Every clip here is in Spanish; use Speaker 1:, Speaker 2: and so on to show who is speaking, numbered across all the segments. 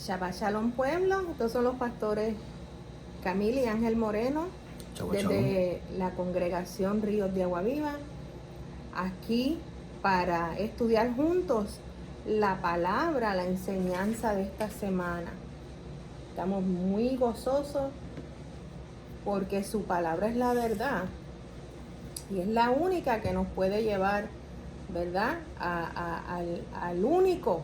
Speaker 1: Shabbat Shalom pueblo, estos son los pastores Camila y Ángel Moreno desde la congregación Ríos de Agua Viva, aquí para estudiar juntos la palabra, la enseñanza de esta semana. Estamos muy gozosos porque su palabra es la verdad y es la única que nos puede llevar, ¿verdad?, al único.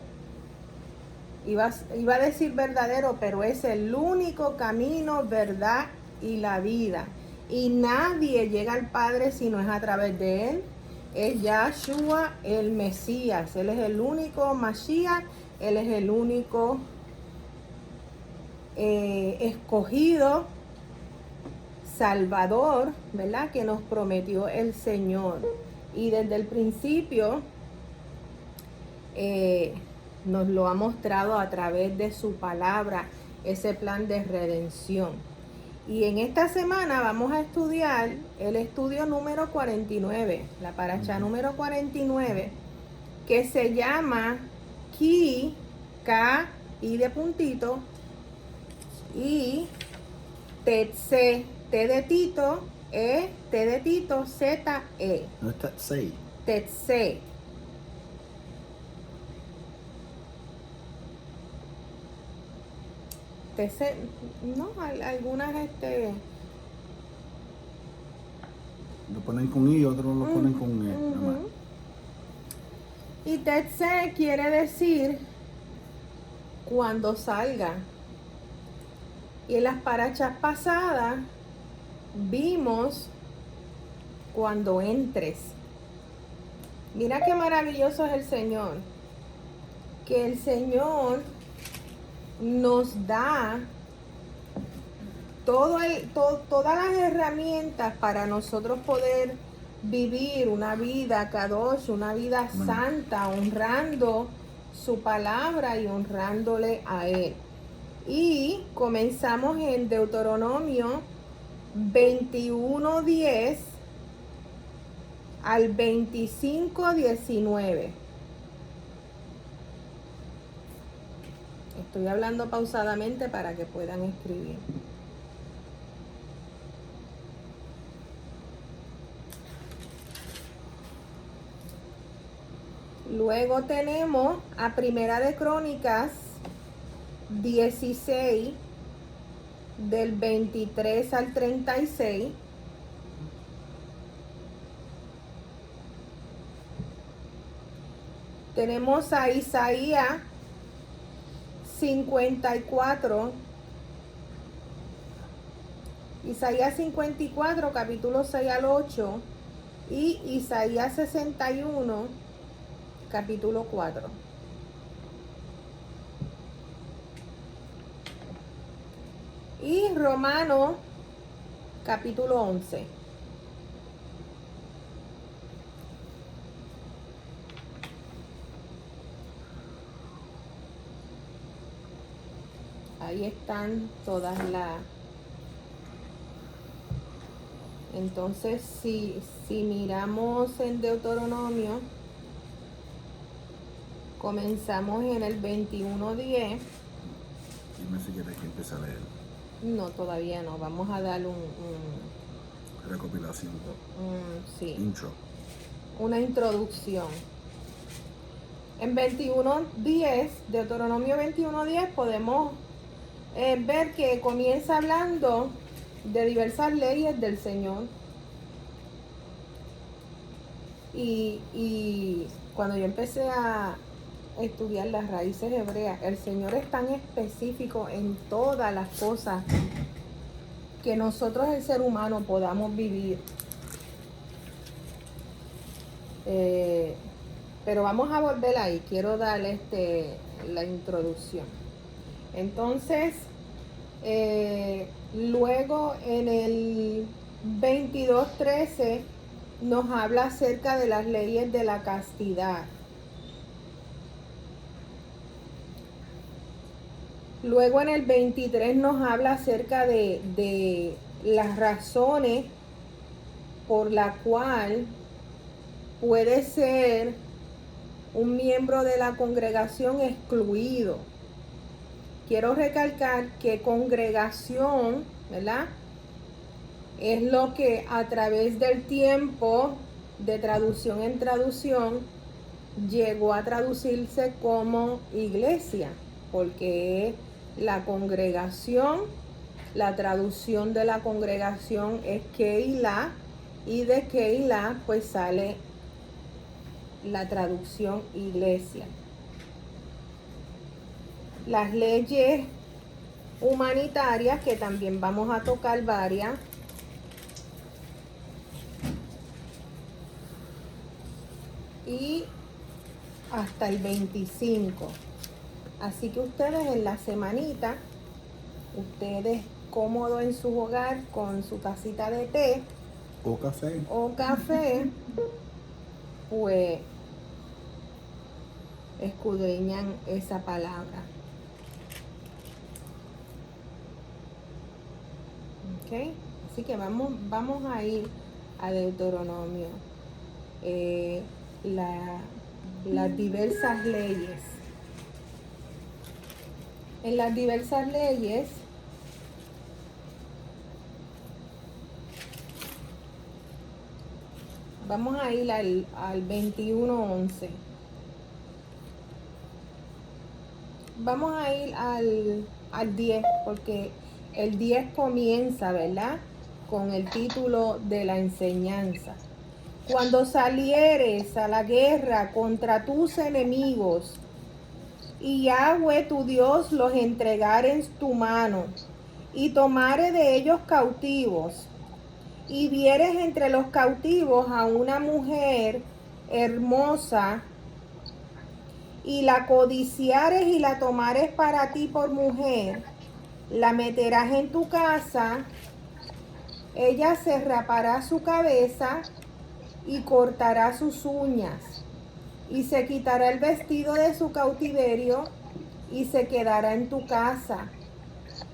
Speaker 1: Iba a decir verdadero, pero es el único camino, verdad y la vida. Y nadie llega al Padre si no es a través de Él. Es Yahshua el Mesías. Él es el único Mashiach. Él es el único escogido, Salvador, ¿verdad?, que nos prometió el Señor. Y desde el principio nos lo ha mostrado a través de su palabra, ese plan de redención. Y en esta semana vamos a estudiar el estudio número 49, la paracha número 49, que se llama Ki, K, I de puntito, y Tetse, T de Tito, T de Tito, Z, E.
Speaker 2: No es Tetsei.
Speaker 1: Tetse. No, algunas
Speaker 2: Lo ponen con I y otros lo ponen con E. Nada más.
Speaker 1: Y Tetse quiere decir cuando salga. Y en las parachas pasadas vimos cuando entres. Mira qué maravilloso es el Señor. Que el Señor nos da todas las herramientas para nosotros poder vivir una vida kadosh, una vida santa, honrando su palabra y honrándole a Él. Y comenzamos en Deuteronomio 21:10 al 25:19. Estoy hablando pausadamente para que puedan escribir. Luego tenemos a Primera de Crónicas 16, del 23 al 36. Tenemos a Isaías 54, Isaías 54, capítulo 6 al 8, y Isaías 61, capítulo 4. Y Romanos, capítulo 11. Ahí están todas las... Entonces, si miramos en Deuteronomio, comenzamos en el 21:10.
Speaker 2: Dime si quieres que empiece a leer.
Speaker 1: No, todavía no. Vamos a dar
Speaker 2: Recopilación.
Speaker 1: Sí,
Speaker 2: Intro.
Speaker 1: una introducción. En 21:10, Deuteronomio 21:10, podemos ver que comienza hablando de diversas leyes del Señor. Y cuando yo empecé a estudiar las raíces hebreas, el Señor es tan específico en todas las cosas que nosotros, el ser humano, podamos vivir. Pero vamos a volver ahí. Quiero darle la introducción. Entonces, luego en el 22:13 nos habla acerca de las leyes de la castidad. Luego en el 23 nos habla acerca de las razones por la cual puede ser un miembro de la congregación excluido. quiero recalcar que congregación, ¿verdad? Es lo que a través del tiempo, de traducción en traducción, llegó a traducirse como iglesia, porque la congregación, la traducción de la congregación es Keilah, y de Keilah pues sale la traducción iglesia. Las leyes humanitarias, que también vamos a tocar varias, y hasta el 25. Así que ustedes en la semanita, ustedes cómodos en su hogar con su tacita de té
Speaker 2: O café,
Speaker 1: pues escudriñan esa palabra. ¿Ok? Así que vamos a ir a Deuteronomio. Las diversas leyes. En las diversas leyes vamos a ir al 21:11. Vamos a ir al 10, porque el 10 comienza, ¿verdad? Con el título de la enseñanza. Cuando salieres a la guerra contra tus enemigos, y Yahweh tu Dios los entregare en tu mano, y tomare de ellos cautivos, y vieres entre los cautivos a una mujer hermosa, y la codiciares y la tomares para ti por mujer, la meterás en tu casa, ella se rapará su cabeza y cortará sus uñas, y se quitará el vestido de su cautiverio, y se quedará en tu casa,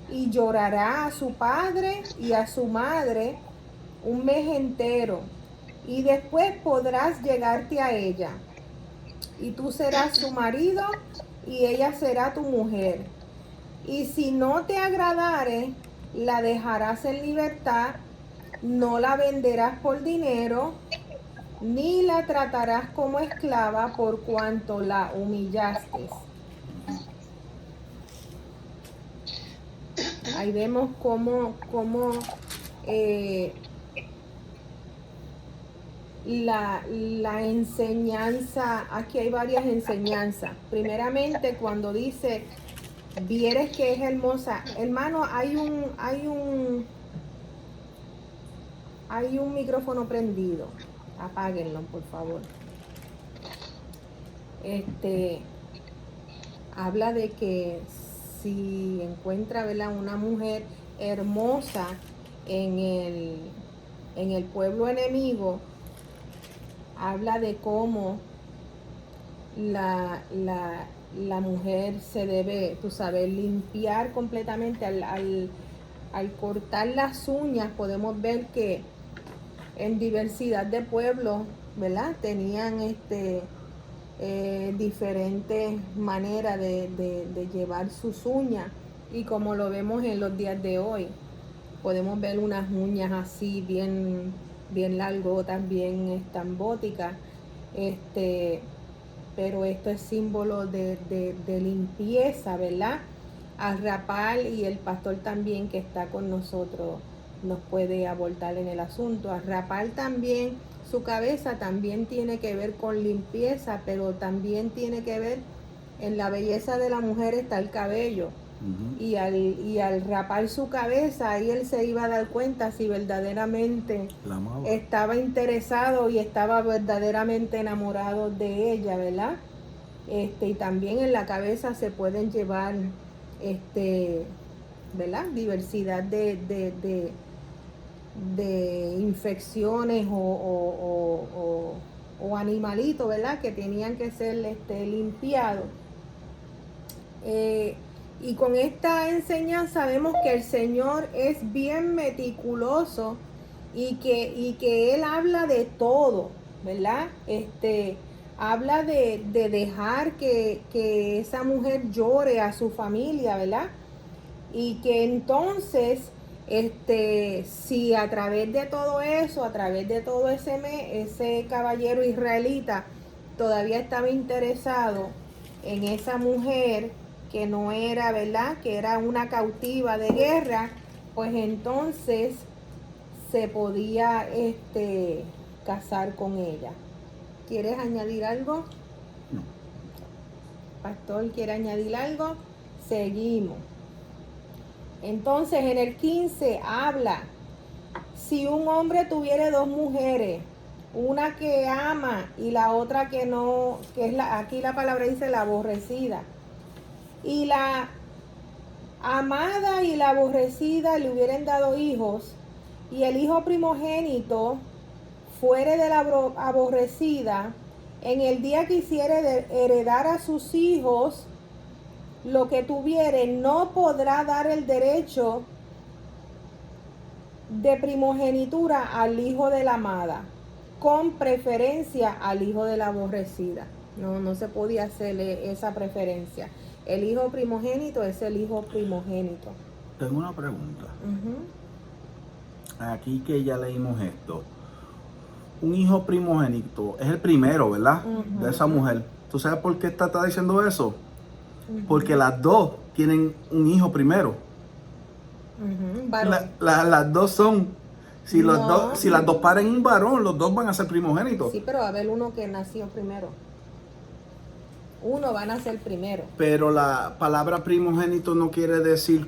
Speaker 1: y llorará a su padre y a su madre un mes entero, y después podrás llegarte a ella, y tú serás su marido, y ella será tu mujer. Y si no te agradare, la dejarás en libertad, no la venderás por dinero, ni la tratarás como esclava por cuanto la humillaste. Ahí vemos cómo la enseñanza, aquí hay varias enseñanzas. Primeramente, cuando dice, vieres que es hermosa, hermano, hay un micrófono prendido, apáguenlo por favor. Habla de que si encuentra, ¿verdad?, una mujer hermosa en el pueblo enemigo, habla de cómo la mujer se debe, tú sabes, limpiar completamente. Al cortar las uñas podemos ver que en diversidad de pueblos, ¿verdad?, tenían diferentes maneras de llevar sus uñas, y como lo vemos en los días de hoy, podemos ver unas uñas así bien largotas, bien estrambóticas, pero esto es símbolo de limpieza, ¿verdad? Al rapar, y el pastor también que está con nosotros nos puede aportar en el asunto. Al rapar también su cabeza también tiene que ver con limpieza, pero también tiene que ver, en la belleza de la mujer está el cabello. Y al rapar su cabeza, ahí él se iba a dar cuenta si verdaderamente estaba interesado y estaba verdaderamente enamorado de ella, ¿verdad? Y también en la cabeza se pueden llevar, ¿verdad?, diversidad de infecciones o animalitos, ¿verdad?, que tenían que ser limpiados. Y con esta enseñanza vemos que el Señor es bien meticuloso, y que Él habla de todo, ¿verdad? habla de dejar que esa mujer llore a su familia, ¿verdad? Y que entonces, si a través de todo eso, a través de todo ese caballero israelita todavía estaba interesado en esa mujer que no era, ¿verdad? Que era una cautiva de guerra, pues entonces se podía casar con ella. ¿Quieres añadir algo?
Speaker 2: No.
Speaker 1: Pastor, ¿quiere añadir algo? Seguimos. Entonces en el 15 habla, si un hombre tuviere dos mujeres, una que ama y la otra que no, que es aquí la palabra dice la aborrecida, y la amada y la aborrecida le hubieran dado hijos, y el hijo primogénito fuere de la aborrecida, en el día que hiciere heredar a sus hijos lo que tuviere, no podrá dar el derecho de primogenitura al hijo de la amada, con preferencia al hijo de la aborrecida. No se podía hacerle esa preferencia. El hijo primogénito es el hijo primogénito.
Speaker 2: Tengo una pregunta. Aquí que ya leímos esto. Un hijo primogénito es el primero, ¿verdad? De esa mujer. ¿Tú sabes por qué está diciendo eso? Porque las dos tienen un hijo primero. Las dos son, si las dos paren un varón, los dos van a ser primogénitos.
Speaker 1: Sí, pero va a haber uno que nació primero. Uno va a nacer primero.
Speaker 2: Pero la palabra primogénito no quiere decir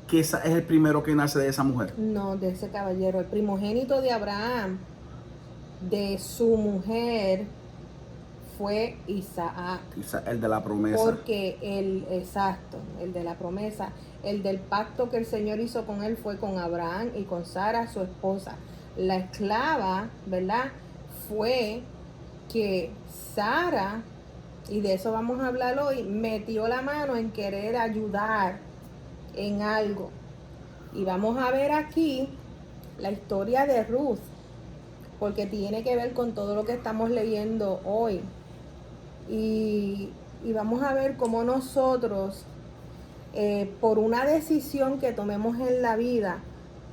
Speaker 2: que es el primero que nace de esa mujer.
Speaker 1: No, de ese caballero. El primogénito de Abraham, de su mujer, fue Isaac.
Speaker 2: El de la promesa.
Speaker 1: Porque el de la promesa, el del pacto que el Señor hizo con él fue con Abraham y con Sara, su esposa. La esclava, ¿verdad? Fue que Sara, y de eso vamos a hablar hoy, metió la mano en querer ayudar en algo. Y vamos a ver aquí la historia de Ruth, porque tiene que ver con todo lo que estamos leyendo hoy. Y vamos a ver cómo nosotros, por una decisión que tomemos en la vida,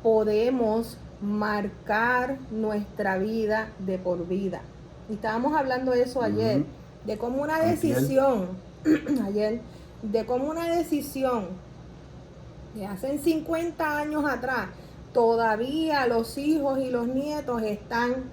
Speaker 1: podemos marcar nuestra vida de por vida. Y estábamos hablando de eso ayer, de cómo una decisión, de cómo una decisión de hace 50 años atrás, todavía los hijos y los nietos están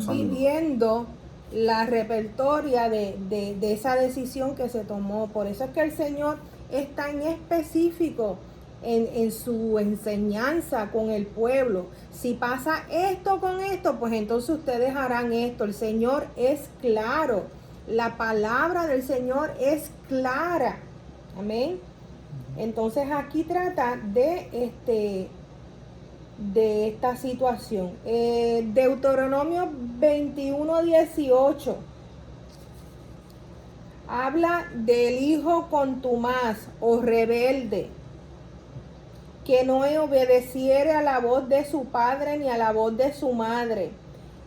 Speaker 1: viviendo la repertoria de esa decisión que se tomó. Por eso es que el Señor es tan específico en su enseñanza con el pueblo. Si pasa esto con esto, pues entonces ustedes harán esto. El Señor es claro. La palabra del Señor es clara. Amén. Entonces aquí trata de esta situación. Deuteronomio 21:18 habla del hijo contumaz o rebelde, que no obedeciere a la voz de su padre ni a la voz de su madre,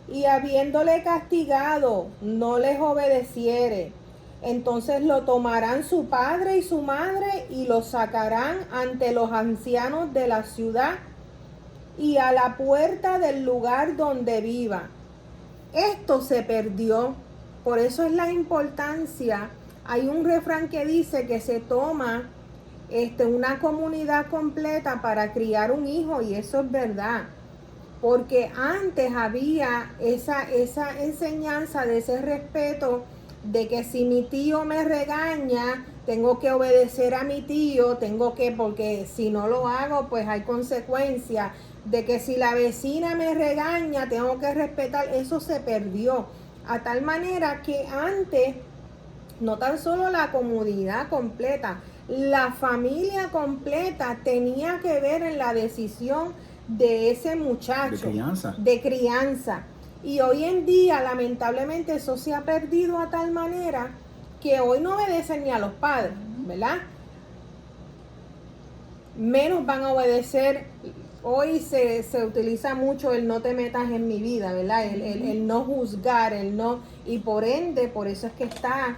Speaker 1: y habiéndole castigado no les obedeciere. Entonces lo tomarán su padre y su madre y lo sacarán ante los ancianos de la ciudad y a la puerta del lugar donde viva. Esto se perdió. Por eso es la importancia. Hay un refrán que dice que se toma una comunidad completa para criar un hijo, y eso es verdad. Porque antes había esa enseñanza de ese respeto, de que si mi tío me regaña, tengo que obedecer a mi tío, porque si no lo hago, pues hay consecuencias. De que si la vecina me regaña, tengo que respetar. Eso se perdió. A tal manera que antes, no tan solo la comunidad completa, la familia completa tenía que ver en la decisión de ese muchacho. De crianza. Y hoy en día, lamentablemente, eso se ha perdido a tal manera que hoy no obedecen ni a los padres, ¿verdad? Menos van a obedecer hoy se utiliza mucho el no te metas en mi vida, ¿verdad? El no juzgar, el no, y por ende, por eso es que está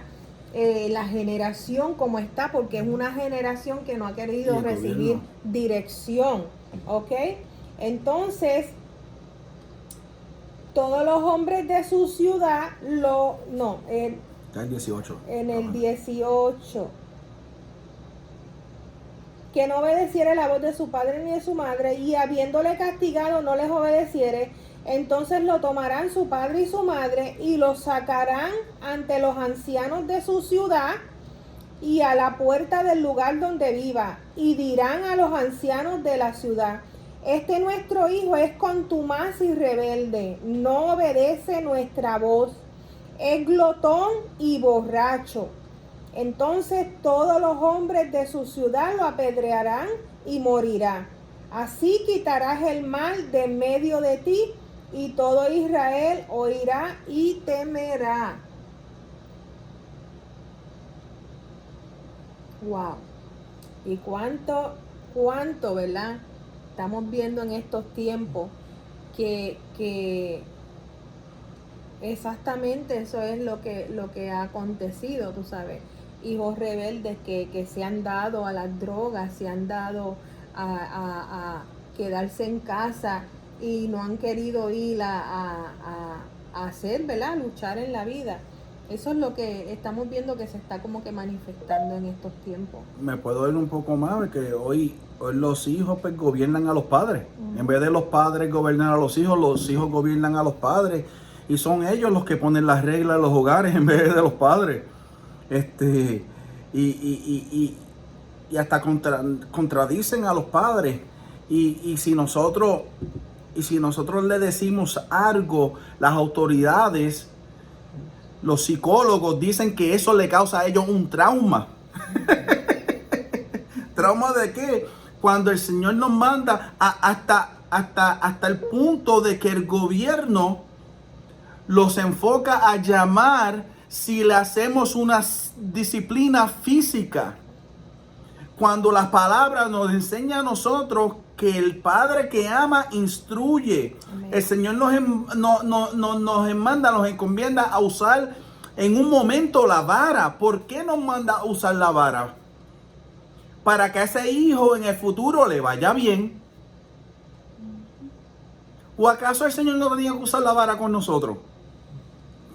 Speaker 1: la generación como está, porque es una generación que no ha querido recibir dirección, ¿ok? Entonces, todos los hombres de su ciudad,
Speaker 2: Está el 18.
Speaker 1: En el 18. Que no obedeciere la voz de su padre ni de su madre, y habiéndole castigado no les obedeciere, entonces lo tomarán su padre y su madre y lo sacarán ante los ancianos de su ciudad y a la puerta del lugar donde viva, y dirán a los ancianos de la ciudad: este nuestro hijo es contumaz y rebelde, no obedece nuestra voz, es glotón y borracho. Entonces todos los hombres de su ciudad lo apedrearán y morirá. Así quitarás el mal de en medio de ti, y todo Israel oirá y temerá. Wow. Y cuánto, ¿verdad? Estamos viendo en estos tiempos que exactamente eso es lo que ha acontecido, tú sabes. Hijos rebeldes que se han dado a las drogas, se han dado a quedarse en casa y no han querido ir a hacer, ¿verdad? A luchar en la vida. Eso es lo que estamos viendo que se está como que manifestando en estos tiempos.
Speaker 2: Me puedo ir un poco más, porque hoy los hijos pues gobiernan a los padres. En vez de los padres gobernar a los hijos gobiernan a los padres. Y son ellos los que ponen las reglas en los hogares en vez de los padres. Y hasta contradicen a los padres. Y si nosotros le decimos algo, las autoridades, los psicólogos dicen que eso le causa a ellos un trauma. ¿Trauma de qué? Cuando el Señor nos manda hasta el punto de que el gobierno los enfoca a llamar si le hacemos una disciplina física. Cuando las palabras nos enseñan a nosotros que el Padre que ama instruye. Amén. El Señor nos manda, nos encomienda a usar en un momento la vara. ¿Por qué nos manda a usar la vara? Para que a ese hijo en el futuro le vaya bien. ¿O acaso el Señor no tenía que usar la vara con nosotros?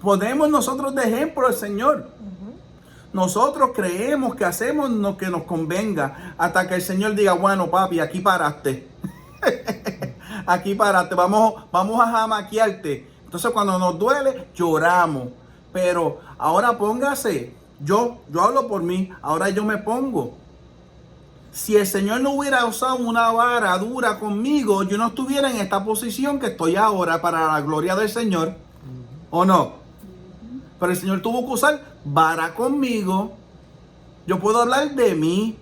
Speaker 2: Ponemos nosotros de ejemplo al Señor. Nosotros creemos que hacemos lo que nos convenga hasta que el Señor diga: bueno, papi, aquí paraste. Aquí paraste, vamos a jamaquearte. Entonces cuando nos duele, lloramos. Pero ahora póngase, yo hablo por mí, ahora yo me pongo. Si el Señor no hubiera usado una vara dura conmigo, yo no estuviera en esta posición que estoy ahora, para la gloria del Señor. ¿O no? Pero el Señor tuvo que usar vara conmigo. Yo puedo hablar de mí,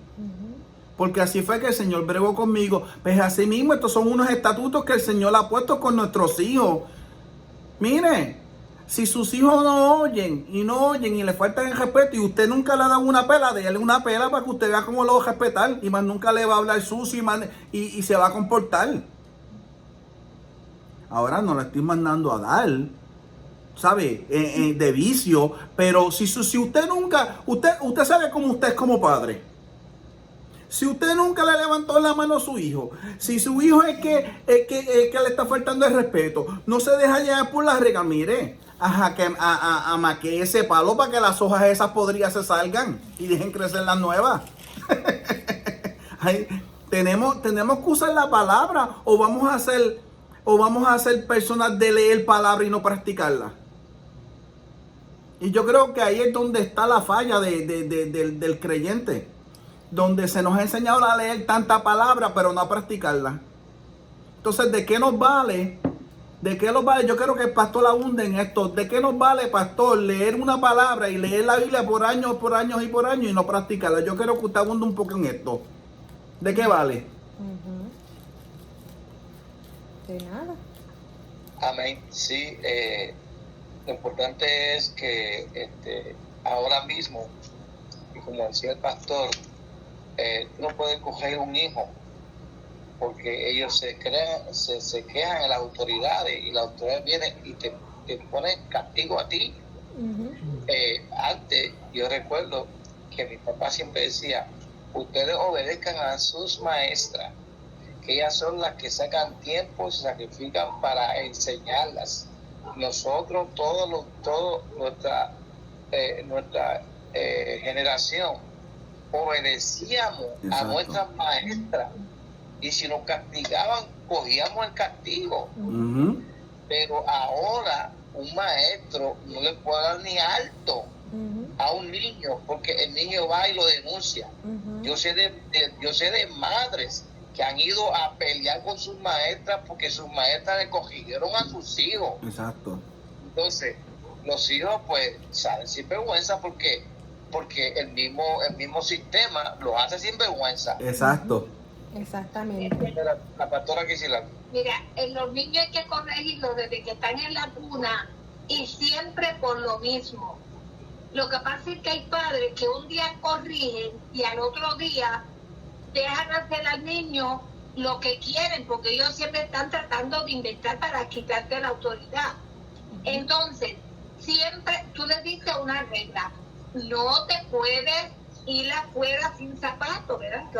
Speaker 2: porque así fue que el Señor bregó conmigo. Pues así mismo, estos son unos estatutos que el Señor ha puesto con nuestros hijos. Mire, si sus hijos no oyen y le faltan el respeto, y usted nunca le ha dado una pela, déle una pela para que usted vea cómo lo va a respetar, y más nunca le va a hablar sucio y se va a comportar. Ahora no le estoy mandando a dar, ¿sabe? De vicio, pero si usted nunca, usted sabe cómo usted es como padre. Si usted nunca le levantó la mano a su hijo, si su hijo es que le está faltando el respeto, no se deja llevar por las reglas, mire, maquee ese palo para que las hojas esas podridas se salgan y dejen crecer las nuevas. Tenemos que usar la palabra, o vamos a ser personas de leer palabra y no practicarla. Y yo creo que ahí es donde está la falla del creyente, donde se nos ha enseñado a leer tanta palabra pero no a practicarla. Entonces, ¿de qué nos vale? Yo creo que el pastor abunde en esto. ¿De qué nos vale, pastor, leer una palabra y leer la Biblia por años y no practicarla? Yo creo que usted abunda un poco en esto. ¿De qué vale?
Speaker 1: De nada.
Speaker 3: Amén. Sí, lo importante es que ahora mismo, y como decía el pastor, no puede coger un hijo porque ellos se quejan en las autoridades y las autoridades vienen y te ponen castigo a ti. Antes yo recuerdo que mi papá siempre decía, ustedes obedezcan a sus maestras, que ellas son las que sacan tiempo y se sacrifican para enseñarlas. Nosotros, nuestra generación, obedecíamos a nuestras maestras, y si nos castigaban, cogíamos el castigo. Pero ahora un maestro no le puede dar ni alto a un niño, porque el niño va y lo denuncia. Yo sé de madres que han ido a pelear con sus maestras porque sus maestras le cogieron a sus hijos.
Speaker 2: Exacto.
Speaker 3: Entonces, los hijos pues salen sin vergüenza porque el mismo sistema los hace sin vergüenza.
Speaker 2: Exacto.
Speaker 1: Exactamente.
Speaker 3: La pastora Quisila.
Speaker 4: Mira, en los niños hay que corregirlos desde que están en la cuna y siempre por lo mismo. Lo que pasa es que hay padres que un día corrigen y al otro día dejan hacer al niño lo que quieren, porque ellos siempre están tratando de inventar para quitarte la autoridad. Entonces, siempre tú les dices una regla: no te puedes ir afuera sin zapatos, ¿verdad? Que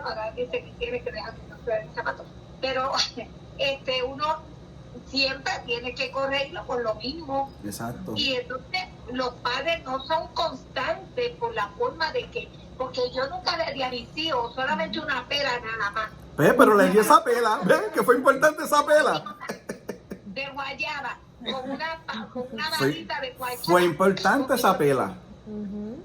Speaker 4: ahora dice que tiene que dejar sin zapatos. Pero uno siempre tiene que corregirlo por lo mismo.
Speaker 2: Exacto.
Speaker 4: Y entonces los padres no son constantes por la forma de que, porque yo nunca le di a mis hijos solamente una pela nada más.
Speaker 2: Pero le di esa pela, que fue importante esa pela.
Speaker 4: De guayaba, con una varita de guayaba.
Speaker 2: Fue importante esa pela.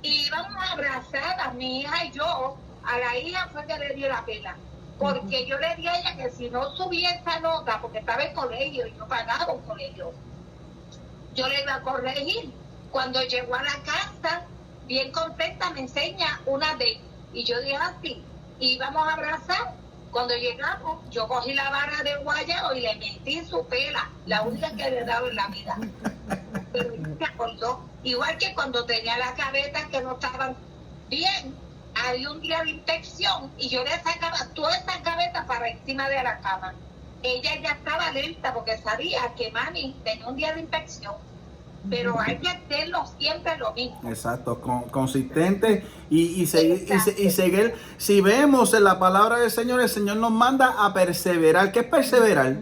Speaker 4: Y íbamos abrazadas, mi hija y yo. A la hija fue que le di la pela, porque yo le di a ella que si no subía esa nota, porque estaba en colegio y no pagaba un colegio, yo le iba a corregir. Cuando llegó a la casa, bien contenta, me enseña una D, y yo dije así, y íbamos a abrazar. Cuando llegamos, yo cogí la vara de guayabo y le metí su pela, la única que le he dado en la vida. Pero se acordó, igual que cuando tenía las gavetas que no estaban bien, había un día de inspección y yo le sacaba todas esas gavetas para encima de la cama. Ella ya estaba alerta porque sabía que mami tenía un día de inspección. Pero hay que hacerlo siempre lo mismo.
Speaker 2: Exacto, consistente y seguir. Si vemos en la palabra del Señor, el Señor nos manda a perseverar. ¿Qué es perseverar?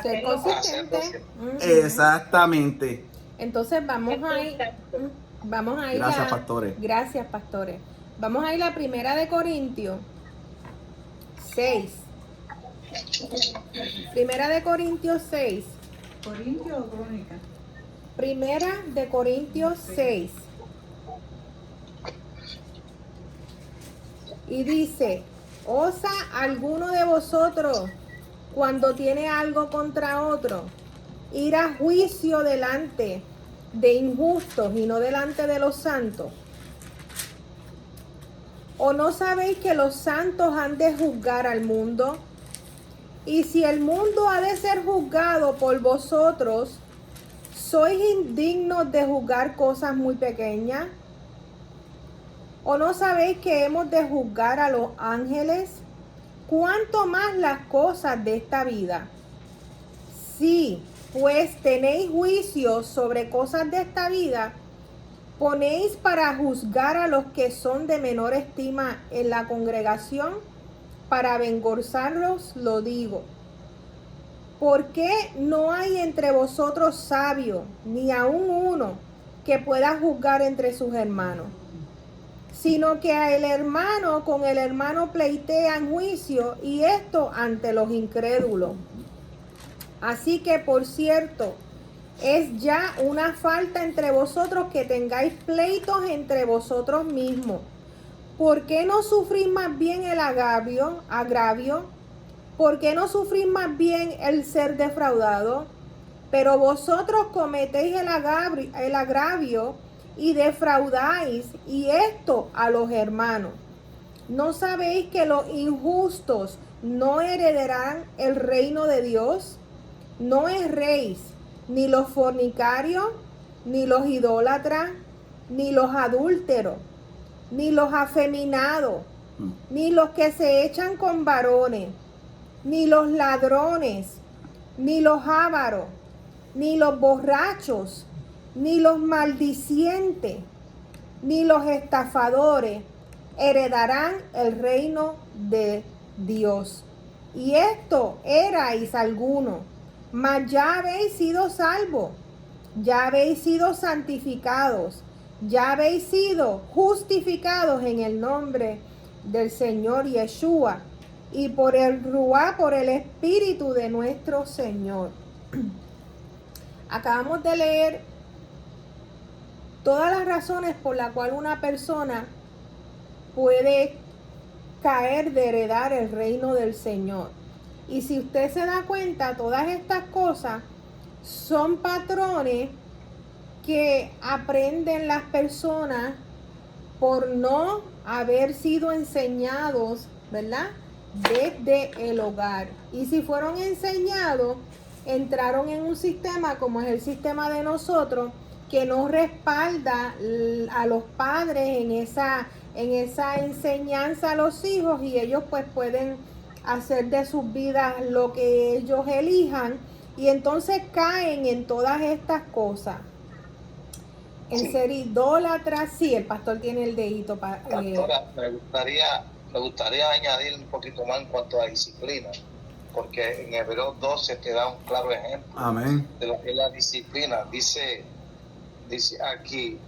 Speaker 1: Ser consistente.
Speaker 2: Exactamente.
Speaker 1: Entonces vamos a ir.
Speaker 2: Gracias, pastores.
Speaker 1: Gracias, pastores. Vamos a ir a Primera de Corintios 6. Primera de Corintios 6.
Speaker 5: ¿Corintio o Crónica?
Speaker 1: Primera de Corintios 6. Y dice: ¿osa alguno de vosotros, cuando tiene algo contra otro, ir a juicio delante de injustos y no delante de los santos? ¿O no sabéis que los santos han de juzgar al mundo? Y si el mundo ha de ser juzgado por vosotros, ¿sois indignos de juzgar cosas muy pequeñas? ¿O no sabéis que hemos de juzgar a los ángeles? ¿Cuánto más las cosas de esta vida? Si, pues, tenéis juicio sobre cosas de esta vida, ¿ponéis para juzgar a los que son de menor estima en la congregación? Para avergonzarlos lo digo. ¿Por qué no hay entre vosotros sabio, ni aun uno, que pueda juzgar entre sus hermanos? Sino que a el hermano con el hermano pleitean juicio, y esto ante los incrédulos. Así que, por cierto, es ya una falta entre vosotros que tengáis pleitos entre vosotros mismos. ¿Por qué no sufrís más bien el agravio? ¿Por qué no sufrís más bien el ser defraudado? Pero vosotros cometéis el agravio y defraudáis, y esto a los hermanos. ¿No sabéis que los injustos no heredarán el reino de Dios? No erréis, ni los fornicarios, ni los idólatras, ni los adúlteros, ni los afeminados, ni los que se echan con varones, ni los ladrones, ni los ávaros, ni los borrachos, ni los maldicientes, ni los estafadores heredarán el reino de Dios. Y esto erais alguno, mas ya habéis sido salvos, ya habéis sido santificados, ya habéis sido justificados en el nombre del Señor Yeshua y por el Ruá, por el Espíritu de nuestro Señor. Acabamos de leer todas las razones por las cuales una persona puede caer de heredar el reino del Señor. Y si usted se da cuenta, todas estas cosas son patrones que aprenden las personas por no haber sido enseñados, ¿verdad? Desde el hogar. Y si fueron enseñados, entraron en un sistema como es el sistema de nosotros, que no respalda a los padres en esa enseñanza a los hijos, y ellos pues pueden hacer de sus vidas lo que ellos elijan, y entonces caen en todas estas cosas. En ser idólatras. Sí, el pastor tiene el dedito para...
Speaker 3: Pastora, me gustaría añadir un poquito más en cuanto a disciplina, porque en Hebreos 12 te da un claro ejemplo.
Speaker 2: Amén.
Speaker 3: De lo que es la disciplina. Dice aquí,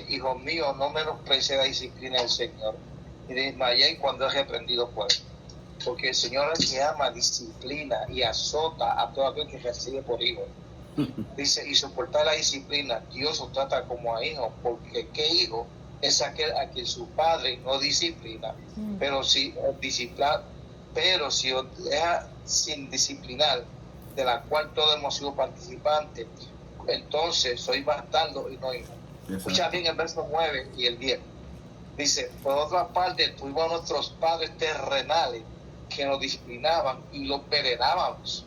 Speaker 3: hijos míos, no menosprecie la disciplina del Señor, y desmayéis cuando es reprendido por él. Porque el Señor es el que ama, disciplina y azota a todo aquel que recibe por hijo. Dice, y soportar la disciplina, Dios os trata como a hijos, porque ¿qué hijo es aquel a quien su padre no disciplina? Pero si os deja sin disciplinar, de la cual todos hemos sido participantes, entonces sois bastardos y no hijos. Escucha bien el verso 9 y el 10. Dice, por otra parte, tuvimos a nuestros padres terrenales que nos disciplinaban y los venerábamos.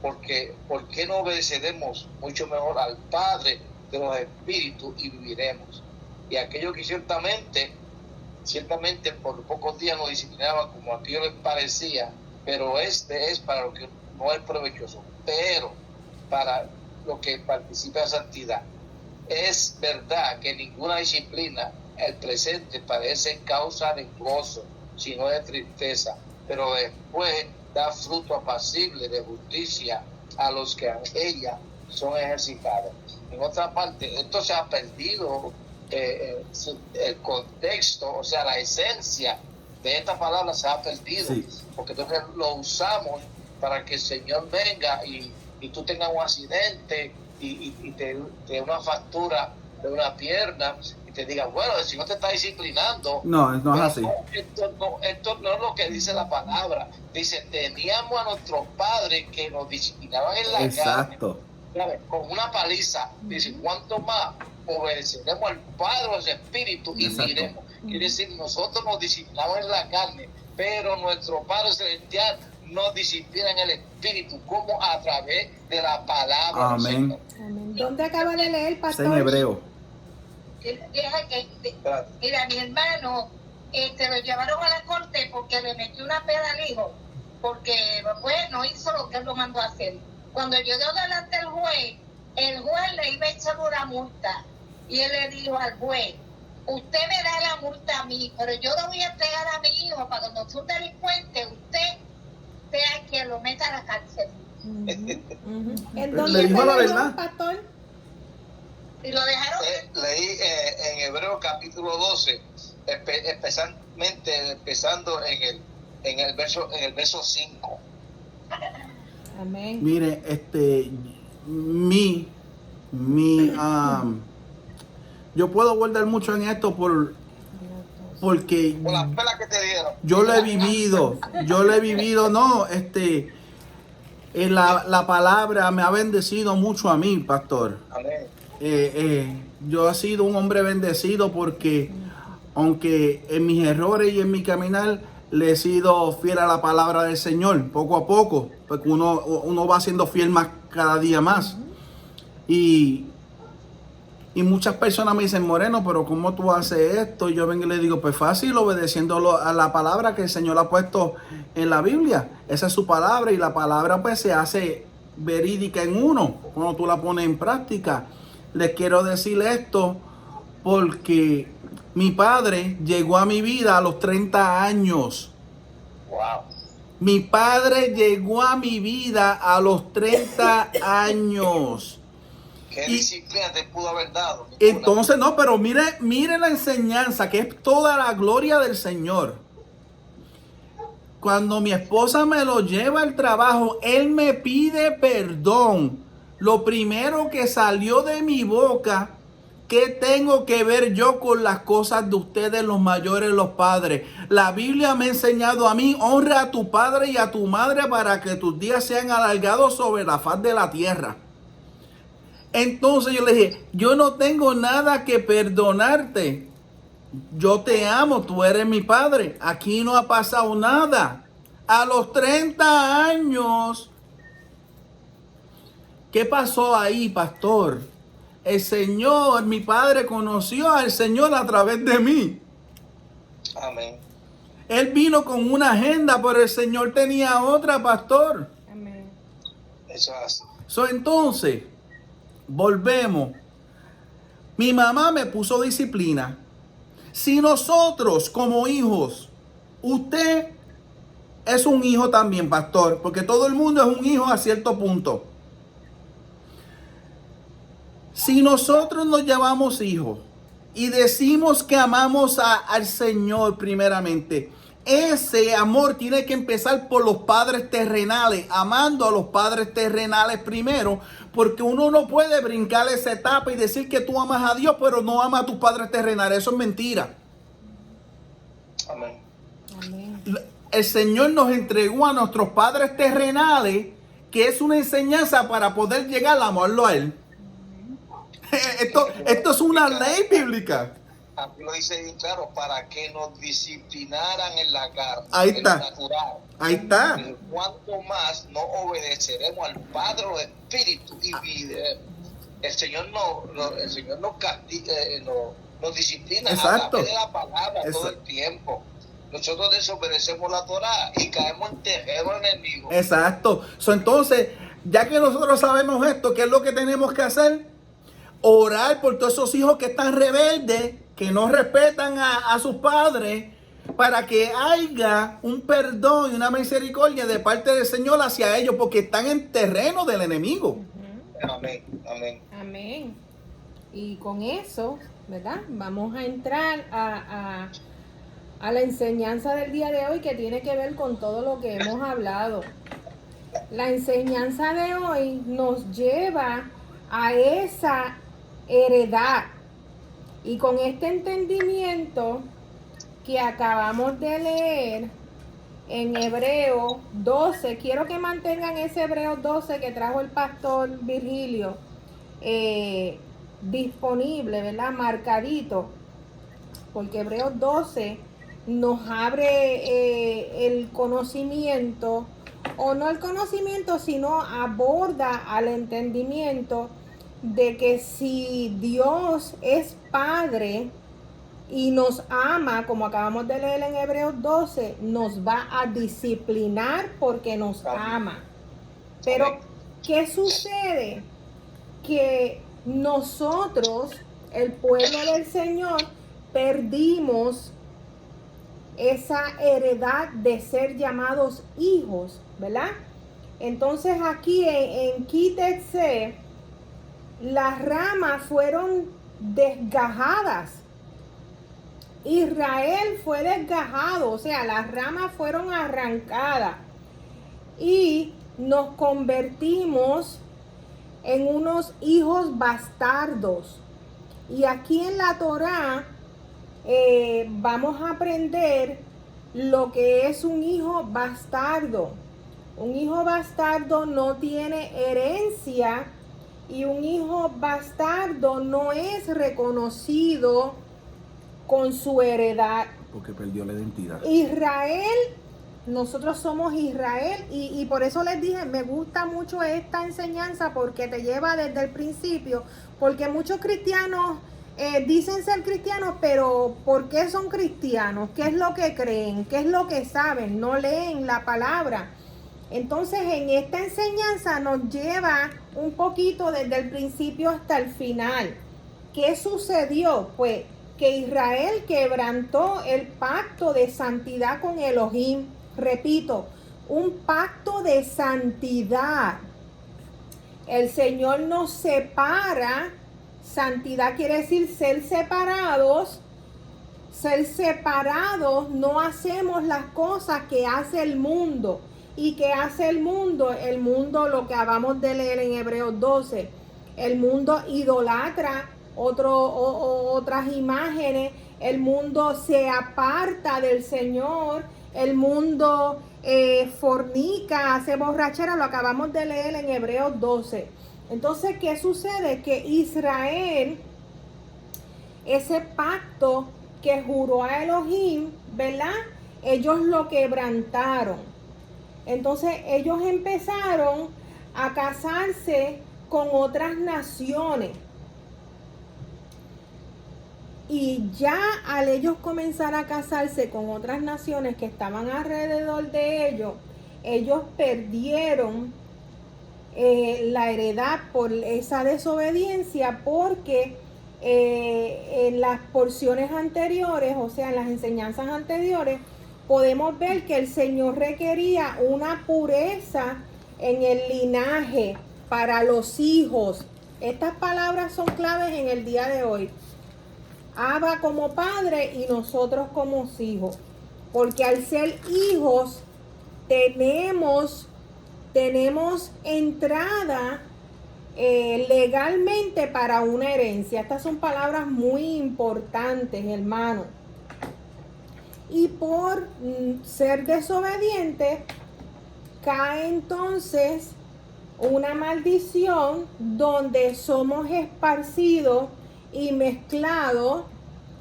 Speaker 3: Porque, ¿por qué no obedeceremos mucho mejor al Padre de los espíritus y viviremos? Y aquellos que ciertamente por pocos días nos disciplinaban como a aquello les parecía, pero este es para lo que no es provechoso, pero para lo que participa en santidad. Es verdad que ninguna disciplina, el presente, parece causa de gozo, sino de tristeza, pero después da fruto apacible de justicia a los que en ella son ejercitados. En otra parte, esto se ha perdido el contexto, o sea, la esencia de esta palabra se ha perdido, sí. Porque entonces lo usamos para que el Señor venga y tú tengas un accidente y te dé una factura de una pierna y te diga, bueno, el Señor te está disciplinando.
Speaker 2: No es así.
Speaker 3: Esto no es lo que dice la palabra. Dice, teníamos a nuestros padres que nos disciplinaban en la
Speaker 2: Exacto.
Speaker 3: carne, con una paliza. Dice, ¿cuánto más obedeceremos al Padre de los Espíritus y viviremos? Quiere decir, nosotros nos disciplinamos en la carne, pero nuestro Padre Celestial nos disciplina en el Espíritu, como a través de la palabra.
Speaker 2: Amén.
Speaker 1: Amén. ¿Dónde acaba de leer, pastor?
Speaker 2: En Hebreo.
Speaker 4: Mira, mi hermano lo llevaron a la corte porque le metió una peda al hijo, porque pues no hizo lo que él lo mandó a hacer. Cuando llegó delante del juez, el juez le iba a echar una multa y él le dijo al juez, usted me da la multa a mí, pero yo lo voy a entregar a mi hijo para cuando sea un delincuente, usted sea quien lo meta a la cárcel.
Speaker 1: ¿En dónde
Speaker 2: le dijo la
Speaker 1: leyó,
Speaker 2: verdad,
Speaker 1: pastor?
Speaker 4: Y lo dejaron.
Speaker 3: Leí en Hebreos capítulo 12, especialmente empezando en el verso 5.
Speaker 1: Amén.
Speaker 2: Mire, yo puedo guardar mucho en esto porque
Speaker 3: Por las pelas que te dieron.
Speaker 2: yo lo he vivido, no, la palabra me ha bendecido mucho a mí, pastor.
Speaker 3: Amén.
Speaker 2: Yo he sido un hombre bendecido porque aunque en mis errores y en mi caminar le he sido fiel a la palabra del Señor, poco a poco, porque uno va siendo fiel más cada día más. Y Y muchas personas me dicen, Moreno, pero ¿cómo tú haces esto? Y yo vengo y le digo, pues fácil, obedeciendo a la palabra que el Señor ha puesto en la Biblia. Esa es su palabra y la palabra pues se hace verídica en uno cuando tú la pones en práctica. Les quiero decir esto porque mi padre llegó a mi vida a los 30 años.
Speaker 3: Wow.
Speaker 2: Mi padre llegó a mi vida a los 30 años.
Speaker 3: ¿Qué disciplina te pudo haber dado?
Speaker 2: Entonces, no, pero mire la enseñanza, que es toda la gloria del Señor. Cuando mi esposa me lo lleva al trabajo, él me pide perdón. Lo primero que salió de mi boca, ¿qué tengo que ver yo con las cosas de ustedes, los mayores, los padres? La Biblia me ha enseñado a mí, honra a tu padre y a tu madre para que tus días sean alargados sobre la faz de la tierra. Entonces yo le dije, yo no tengo nada que perdonarte. Yo te amo, tú eres mi padre. Aquí no ha pasado nada. A los 30 años, ¿qué pasó ahí, pastor? El Señor, mi padre conoció al Señor a través de mí.
Speaker 3: Amén.
Speaker 2: Él vino con una agenda, pero el Señor tenía otra, pastor.
Speaker 1: Amén.
Speaker 3: Eso es así.
Speaker 2: Entonces, volvemos. Mi mamá me puso disciplina. Si nosotros como hijos, usted es un hijo también, pastor, porque todo el mundo es un hijo a cierto punto. Si nosotros nos llamamos hijos y decimos que amamos al Señor primeramente, ese amor tiene que empezar por los padres terrenales, amando a los padres terrenales primero, porque uno no puede brincar esa etapa y decir que tú amas a Dios, pero no amas a tus padres terrenales. Eso es mentira.
Speaker 3: Amén.
Speaker 1: Amén.
Speaker 2: El Señor nos entregó a nuestros padres terrenales, que es una enseñanza para poder llegar a amarlo a Él. Esto es una ley bíblica.
Speaker 3: Aquí lo dice bien claro, para que nos disciplinaran en la carne,
Speaker 2: Ahí
Speaker 3: en
Speaker 2: está.
Speaker 3: lo natural.
Speaker 2: Ahí está.
Speaker 3: Pero cuanto más no obedeceremos al Padre de los Espíritus y viviremos. El Señor nos castiga, nos disciplina
Speaker 2: Exacto.
Speaker 3: a través de la palabra todo
Speaker 2: Exacto.
Speaker 3: el tiempo. Nosotros desobedecemos la Torá y caemos en terreno enemigo.
Speaker 2: Exacto. Entonces, ya que nosotros sabemos esto, ¿qué es lo que tenemos que hacer? Orar por todos esos hijos que están rebeldes, que no respetan a sus padres, para que haya un perdón y una misericordia de parte del Señor hacia ellos, porque están en terreno del enemigo.
Speaker 3: Amén, amén.
Speaker 1: Amén. Y con eso, ¿verdad? Vamos a entrar a la enseñanza del día de hoy, que tiene que ver con todo lo que hemos hablado. La enseñanza de hoy nos lleva a esa heredad. Y con este entendimiento que acabamos de leer en Hebreo 12, quiero que mantengan ese Hebreo 12 que trajo el pastor Virgilio disponible, ¿verdad? Marcadito, porque Hebreo 12 nos abre el conocimiento, o no el conocimiento, sino aborda al entendimiento de que si Dios es Padre y nos ama, como acabamos de leer en Hebreos 12, nos va a disciplinar porque nos ama. Pero, ¿qué sucede? Que nosotros, el pueblo del Señor, perdimos esa heredad de ser llamados hijos, ¿verdad? Entonces aquí en Kitetse, las ramas fueron desgajadas. Israel fue desgajado, o sea, las ramas fueron arrancadas y nos convertimos en unos hijos bastardos. Y aquí en la Torá vamos a aprender lo que es un hijo bastardo. Un hijo bastardo no tiene herencia y un hijo bastardo no es reconocido con su heredad.
Speaker 2: Porque perdió la identidad.
Speaker 1: Israel nosotros somos Israel y por eso les dije, me gusta mucho esta enseñanza porque te lleva desde el principio, porque muchos cristianos dicen ser cristianos, pero ¿por qué son cristianos? ¿Qué es lo que creen? ¿Qué es lo que saben? No leen la palabra. Entonces en esta enseñanza nos lleva un poquito desde el principio hasta el final. ¿Qué sucedió? Pues que Israel quebrantó el pacto de santidad con Elohim. Repito, un pacto de santidad. El Señor nos separa. Santidad quiere decir ser separados. Ser separados, no hacemos las cosas que hace el mundo. ¿Y qué hace el mundo? El mundo, lo que acabamos de leer en Hebreos 12. El mundo idolatra otras imágenes. El mundo se aparta del Señor. El mundo fornica, hace borrachera. Lo acabamos de leer en Hebreos 12. Entonces, ¿qué sucede? Que Israel, ese pacto que juró a Elohim, ¿verdad? Ellos lo quebrantaron. Entonces, ellos empezaron a casarse con otras naciones. Y ya al ellos comenzar a casarse con otras naciones que estaban alrededor de ellos, ellos perdieron la heredad por esa desobediencia, porque en las porciones anteriores, o sea, en las enseñanzas anteriores, podemos ver que el Señor requería una pureza en el linaje para los hijos. Estas palabras son claves en el día de hoy. Abba como padre y nosotros como hijos, porque al ser hijos tenemos entrada legalmente para una herencia. Estas son palabras muy importantes, hermano. Y por ser desobediente, cae entonces una maldición donde somos esparcidos y mezclados,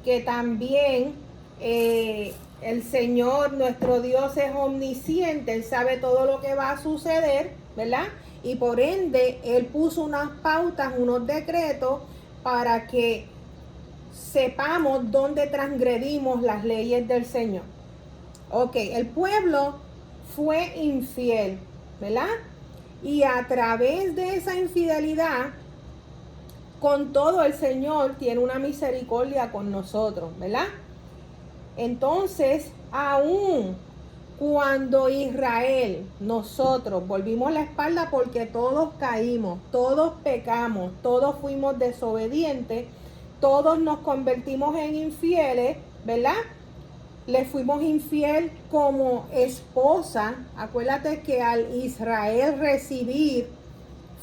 Speaker 1: que también el Señor, nuestro Dios, es omnisciente. Él sabe todo lo que va a suceder, ¿verdad? Y por ende, Él puso unas pautas, unos decretos para que sepamos dónde transgredimos las leyes del Señor. Ok, el pueblo fue infiel, ¿verdad? Y a través de esa infidelidad, con todo, el Señor tiene una misericordia con nosotros, ¿verdad? Entonces, aún cuando Israel, nosotros volvimos la espalda porque todos caímos, todos pecamos, todos fuimos desobedientes, todos nos convertimos en infieles, ¿verdad? Le fuimos infiel como esposa. Acuérdate que al Israel recibir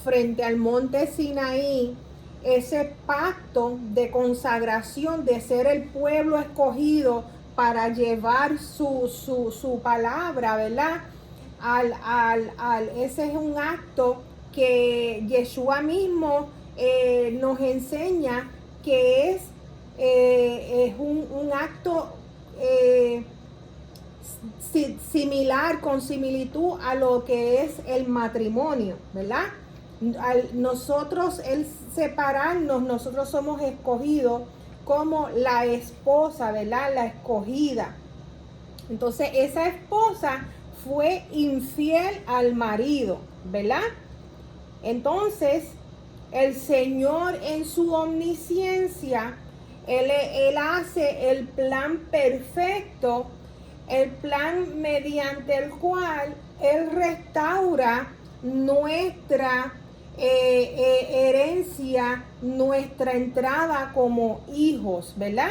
Speaker 1: frente al monte Sinaí ese pacto de consagración, de ser el pueblo escogido para llevar su palabra, ¿verdad? Ese es un acto que Yeshua mismo nos enseña que es un acto similar, con similitud a lo que es el matrimonio, ¿verdad? Al nosotros, el separarnos, nosotros somos escogidos como la esposa, ¿verdad? La escogida. Entonces esa esposa fue infiel al marido, ¿verdad? Entonces el Señor, en su omnisciencia, Él hace el plan perfecto, el plan mediante el cual Él restaura nuestra herencia, nuestra entrada como hijos, ¿verdad?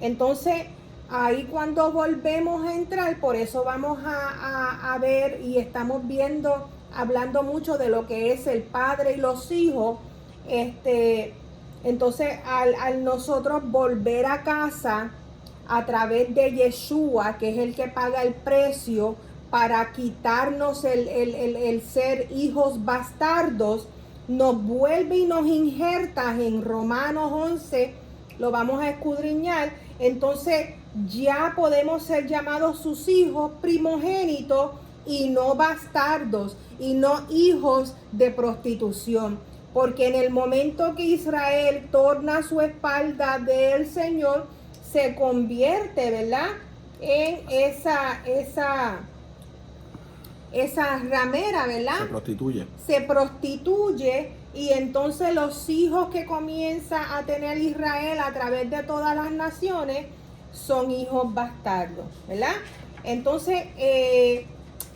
Speaker 1: Entonces, ahí cuando volvemos a entrar, por eso vamos a ver y estamos viendo, hablando mucho de lo que es el padre y los hijos. Entonces, al nosotros volver a casa a través de Yeshua, que es el que paga el precio para quitarnos el ser hijos bastardos, nos vuelve y nos injerta en Romanos 11, lo vamos a escudriñar. Entonces ya podemos ser llamados sus hijos primogénitos y no bastardos y no hijos de prostitución. Porque en el momento que Israel torna su espalda del Señor, se convierte, ¿verdad?, en esa ramera, ¿verdad? Se prostituye y entonces los hijos que comienza a tener Israel a través de todas las naciones son hijos bastardos, ¿verdad? Entonces,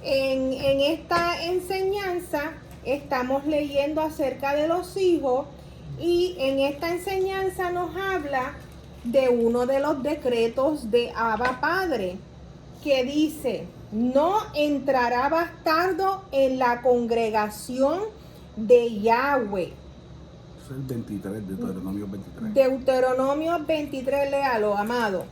Speaker 1: en esta enseñanza estamos leyendo acerca de los hijos y en esta enseñanza nos habla de uno de los decretos de Abba Padre, que dice: no entrará bastardo en la congregación de Yahweh.
Speaker 2: Es el 23, Deuteronomio 23.
Speaker 1: Deuteronomio 23, léalo, amado.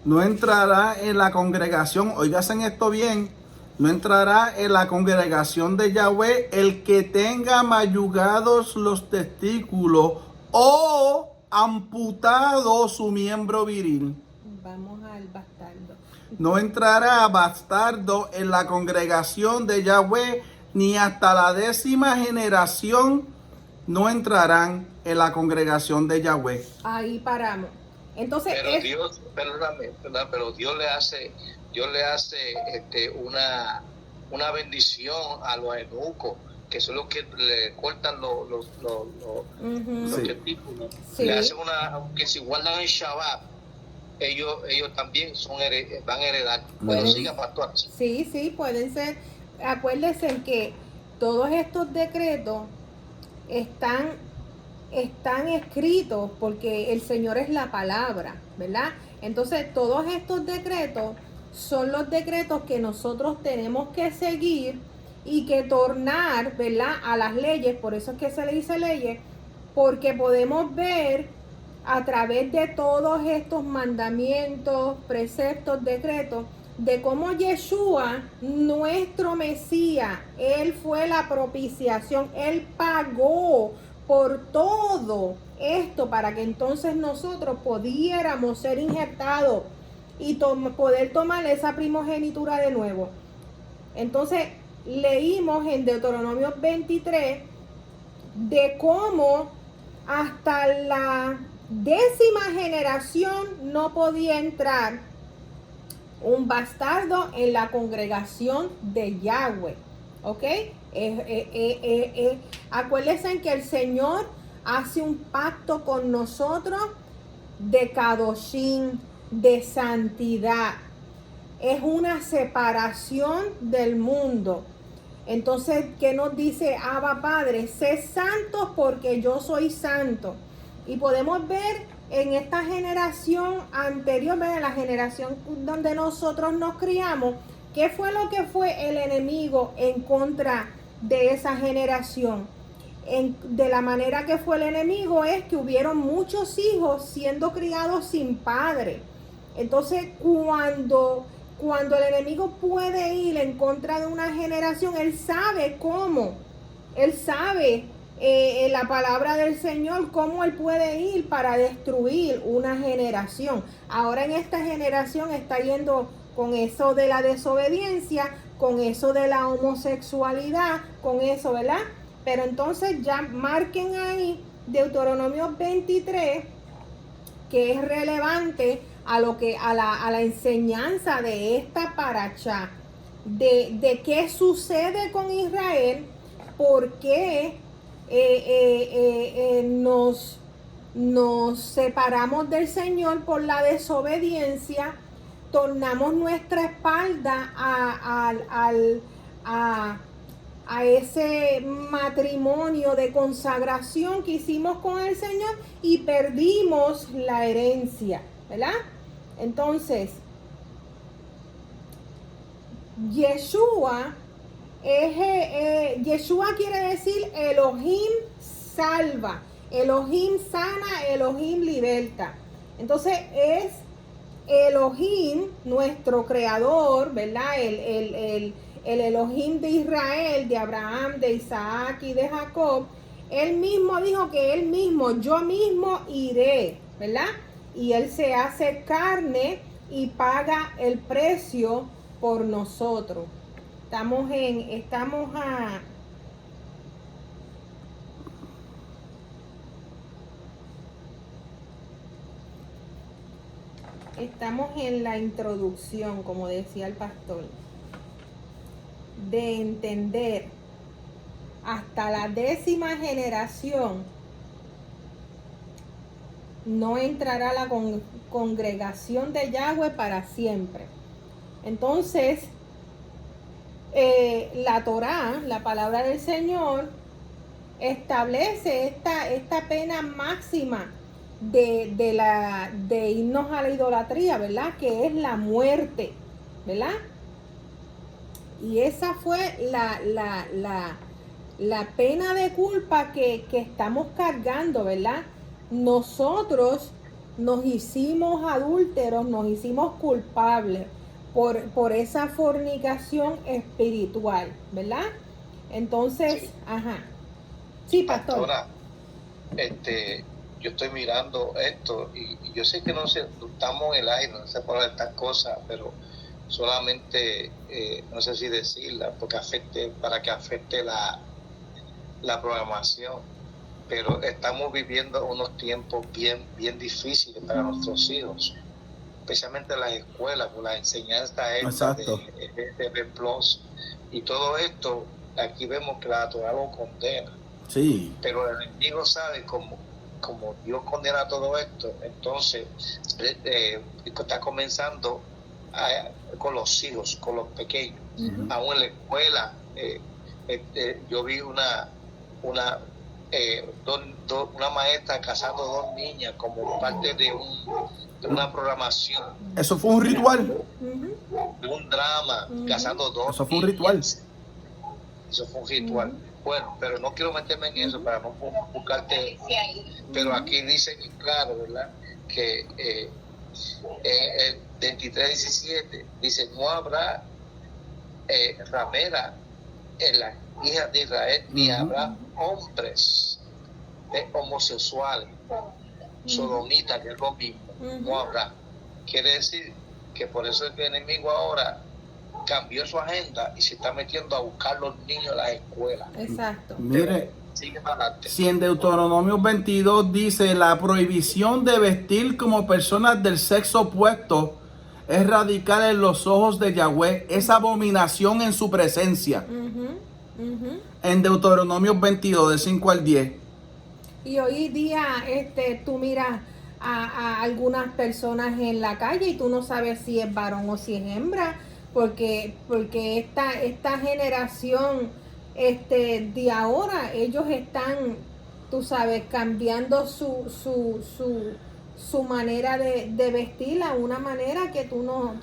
Speaker 2: No entrará en la congregación, oigasen esto bien, no entrará en la congregación de Yahweh el que tenga mayugados los testículos o amputado su miembro viril.
Speaker 1: Vamos al bastardo.
Speaker 2: No entrará bastardo en la congregación de Yahweh, ni hasta la 10ª generación no entrarán en la congregación de Yahweh.
Speaker 1: Ahí paramos. Entonces,
Speaker 3: pero Dios, perdóname, pero Dios le hace una bendición a los eunucos, que son los que le cortan los testículos.
Speaker 1: Sí.
Speaker 3: Le hacen que si guardan el Shabbat, ellos también van a heredar. Bueno, siga, pastor.
Speaker 1: Sí, pueden ser. Acuérdense que todos estos decretos están escritos porque el Señor es la palabra, ¿verdad? Entonces, todos estos decretos son los decretos que nosotros tenemos que seguir y que tornar, ¿verdad?, a las leyes. Por eso es que se le dice leyes, porque podemos ver a través de todos estos mandamientos, preceptos, decretos, de cómo Yeshua, nuestro Mesías, Él fue la propiciación, Él pagó por todo esto para que entonces nosotros pudiéramos ser injertados y poder tomar esa primogenitura de nuevo. Entonces, leímos en Deuteronomio 23 de cómo hasta la 10ª generación no podía entrar un bastardo en la congregación de Yahweh, ¿ok? Acuérdense que el Señor hace un pacto con nosotros de Kadoshim, de santidad. Es una separación del mundo. Entonces, ¿qué nos dice Abba Padre? Sé santos porque yo soy santo. Y podemos ver en esta generación anterior, en la generación donde nosotros nos criamos, ¿qué fue lo que fue el enemigo en contra de esa generación? De la manera que fue el enemigo es que hubieron muchos hijos siendo criados sin padre. Entonces, cuando el enemigo puede ir en contra de una generación, él sabe cómo. Él sabe la palabra del Señor, cómo él puede ir para destruir una generación. Ahora en esta generación está yendo con eso de la desobediencia, con eso de la homosexualidad, con eso, ¿verdad? Pero entonces ya marquen ahí Deuteronomio 23, que es relevante a la enseñanza de esta parashá, de qué sucede con Israel, por qué nos separamos del Señor por la desobediencia, tornamos nuestra espalda a ese matrimonio de consagración que hicimos con el Señor y perdimos la herencia, ¿verdad? Entonces, Yeshua quiere decir Elohim salva, Elohim sana, Elohim liberta. Entonces es Elohim, nuestro creador, ¿verdad? El Elohim de Israel, de Abraham, de Isaac y de Jacob. Él mismo dijo que yo mismo iré, ¿verdad? Y él se hace carne y paga el precio por nosotros. Estamos en la introducción, como decía el pastor, de entender hasta la 10ª generación no entrará la congregación de Yahweh para siempre. Entonces, la Torá, la palabra del Señor, establece esta pena máxima de irnos a la idolatría, ¿verdad? Que es la muerte, ¿verdad? Y esa fue la pena de culpa que estamos cargando, ¿verdad? Nosotros nos hicimos adúlteros, nos hicimos culpables por esa fornicación espiritual, ¿verdad? Entonces,
Speaker 3: Sí.
Speaker 1: ajá. Sí, pastor.
Speaker 3: Pastora, yo estoy mirando esto y yo sé que no estamos en el aire, no se puede estas cosas, pero solamente no sé si decirla para que afecte la programación, pero estamos viviendo unos tiempos bien difíciles para nuestros hijos, especialmente las escuelas, con la enseñanza esta de Plus y todo esto. Aquí vemos que la Torah lo condena.
Speaker 2: Sí.
Speaker 3: Pero el enemigo sabe como Dios condena todo esto, entonces está comenzando con los hijos, con los pequeños. Uh-huh. Aún en la escuela, yo vi una maestra casando 2 niñas como parte de una programación.
Speaker 2: ¿Eso fue un ritual?
Speaker 3: De un drama, casando 2
Speaker 2: ¿Eso fue un ritual?
Speaker 3: Eso fue un ritual. Bueno, pero no quiero meterme en eso para no buscarte. Pero aquí dice claro, ¿verdad? Que el 23:17 dice: no habrá ramera en las hijas de Israel, ni habrá hombres homosexuales, sodomitas, que es lo mismo. No habrá. Quiere decir que por eso el enemigo ahora cambió su agenda y se está metiendo a buscar los niños en las escuelas.
Speaker 1: Exacto.
Speaker 2: Mire, si en Deuteronomio 22 dice: la prohibición de vestir como personas del sexo opuesto es radical en los ojos de Yahweh, es abominación en su presencia. En Deuteronomio 22, de 5 al 10.
Speaker 1: Y hoy día tú miras a algunas personas en la calle y tú no sabes si es varón o si es hembra, porque esta generación de ahora, ellos están, tú sabes, cambiando su manera de vestir a una manera que tú no,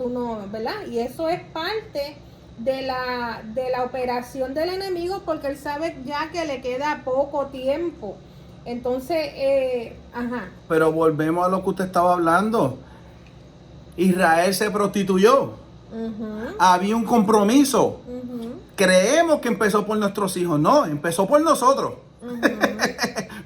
Speaker 1: ¿verdad? Y eso es parte de la operación del enemigo, porque él sabe ya que le queda poco tiempo. Entonces, ajá.
Speaker 2: Pero volvemos a lo que usted estaba hablando. Israel se prostituyó. Había un compromiso. Creemos que empezó por nuestros hijos. No, empezó por nosotros.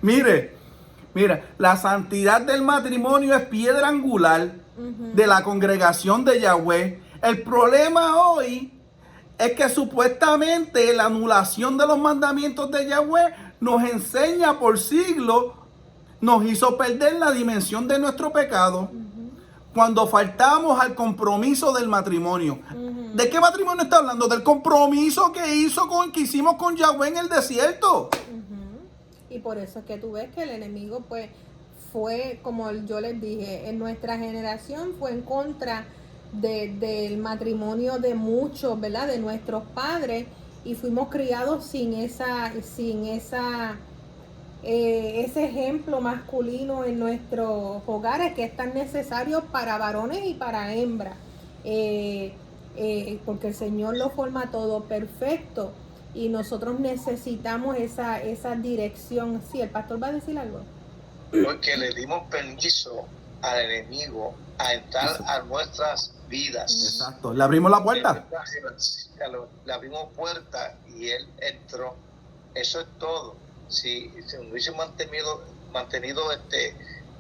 Speaker 2: Mira, la santidad del matrimonio es piedra angular de la congregación de Yahweh. El problema hoy es que supuestamente la anulación de los mandamientos de Yahweh nos enseña por siglos, nos hizo perder la dimensión de nuestro pecado. Cuando faltamos al compromiso del matrimonio. ¿De qué matrimonio está hablando? Del compromiso que hicimos con Yahweh en el desierto.
Speaker 1: Y por eso es que tú ves que el enemigo pues fue, como yo les dije, en nuestra generación fue en contra del matrimonio de muchos, ¿verdad? De nuestros padres, y fuimos criados sin ese ejemplo masculino en nuestros hogares, que es tan necesario para varones y para hembras, porque el Señor lo forma todo perfecto y nosotros necesitamos esa dirección. Sí, el pastor va a decir algo.
Speaker 3: Porque le dimos permiso al enemigo a entrar a nuestras vidas.
Speaker 2: Exacto, le abrimos la puerta.
Speaker 3: Le abrimos puerta y él entró. Eso es todo. Si hubiese mantenido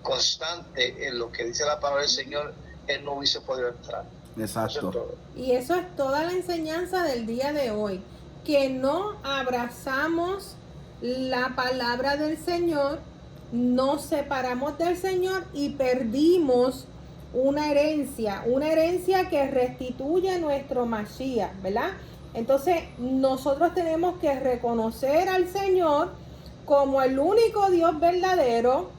Speaker 3: constante en lo que dice la palabra del Señor, él no hubiese podido entrar.
Speaker 2: Exacto.
Speaker 3: Eso
Speaker 1: y eso es toda la enseñanza del día de hoy, que no abrazamos la palabra del Señor, nos separamos del Señor y perdimos una herencia que restituye nuestro Mashiach, ¿verdad? Entonces nosotros tenemos que reconocer al Señor como el único Dios verdadero,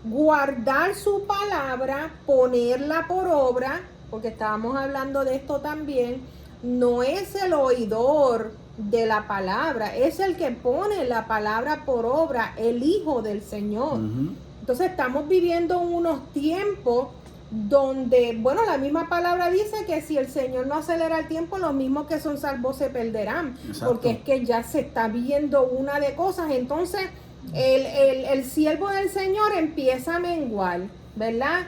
Speaker 1: guardar su palabra, ponerla por obra, porque estábamos hablando de esto también. No es el oidor de la palabra, es el que pone la palabra por obra, el Hijo del Señor. Entonces estamos viviendo unos tiempos donde, bueno, la misma palabra dice que si el Señor no acelera el tiempo, los mismos que son salvos se perderán. Exacto. Porque es que ya se está viendo una de cosas. Entonces el siervo del Señor empieza a menguar, ¿verdad?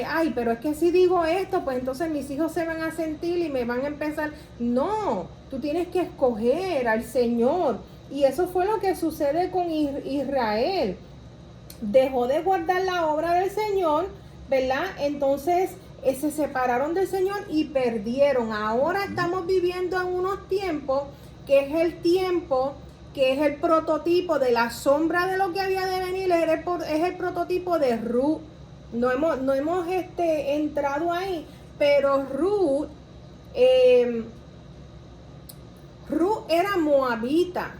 Speaker 1: Ay, pero es que si digo esto, pues entonces mis hijos se van a sentir y me van a empezar. No, tú tienes que escoger al Señor. Y eso fue lo que sucede con Israel. Dejó de guardar la obra del Señor, ¿verdad? Entonces se separaron del Señor y perdieron. Ahora estamos viviendo en unos tiempos que es el tiempo, que es el prototipo de la sombra de lo que había de venir, es el prototipo de Ruth. No hemos entrado ahí, pero Ruth era moabita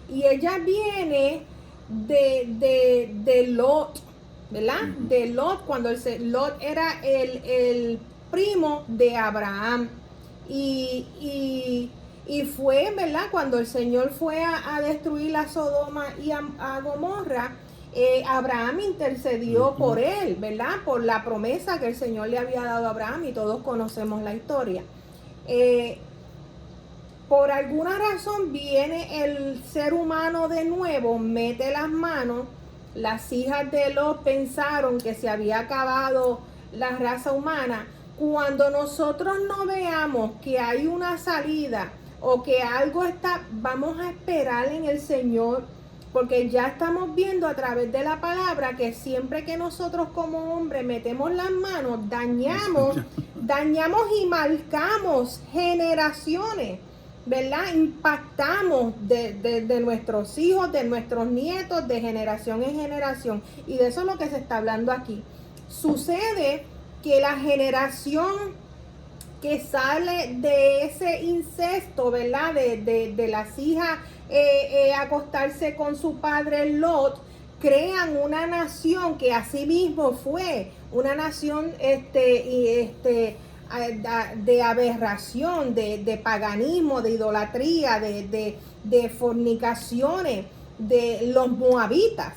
Speaker 1: y ella viene de Lot, ¿verdad? De Lot, cuando Lot era el primo de Abraham y fue, ¿verdad? Cuando el Señor fue a destruir a Sodoma y a Gomorra, Abraham intercedió por él, ¿verdad? Por la promesa que el Señor le había dado a Abraham, y todos conocemos la historia. Por alguna razón viene el ser humano de nuevo, mete las manos. Las hijas de Lot pensaron que se había acabado la raza humana. Cuando nosotros no veamos que hay una salida o que algo está, vamos a esperar en el Señor, porque ya estamos viendo a través de la palabra que siempre que nosotros como hombres metemos las manos, dañamos y marcamos generaciones, ¿verdad? Impactamos de nuestros hijos, de nuestros nietos, de generación en generación. Y de eso es lo que se está hablando aquí. Sucede que la generación que sale de ese incesto, ¿verdad? De las hijas acostarse con su padre Lot, crean una nación que así mismo fue una nación de aberración, de paganismo, de idolatría, de fornicaciones, de los moabitas.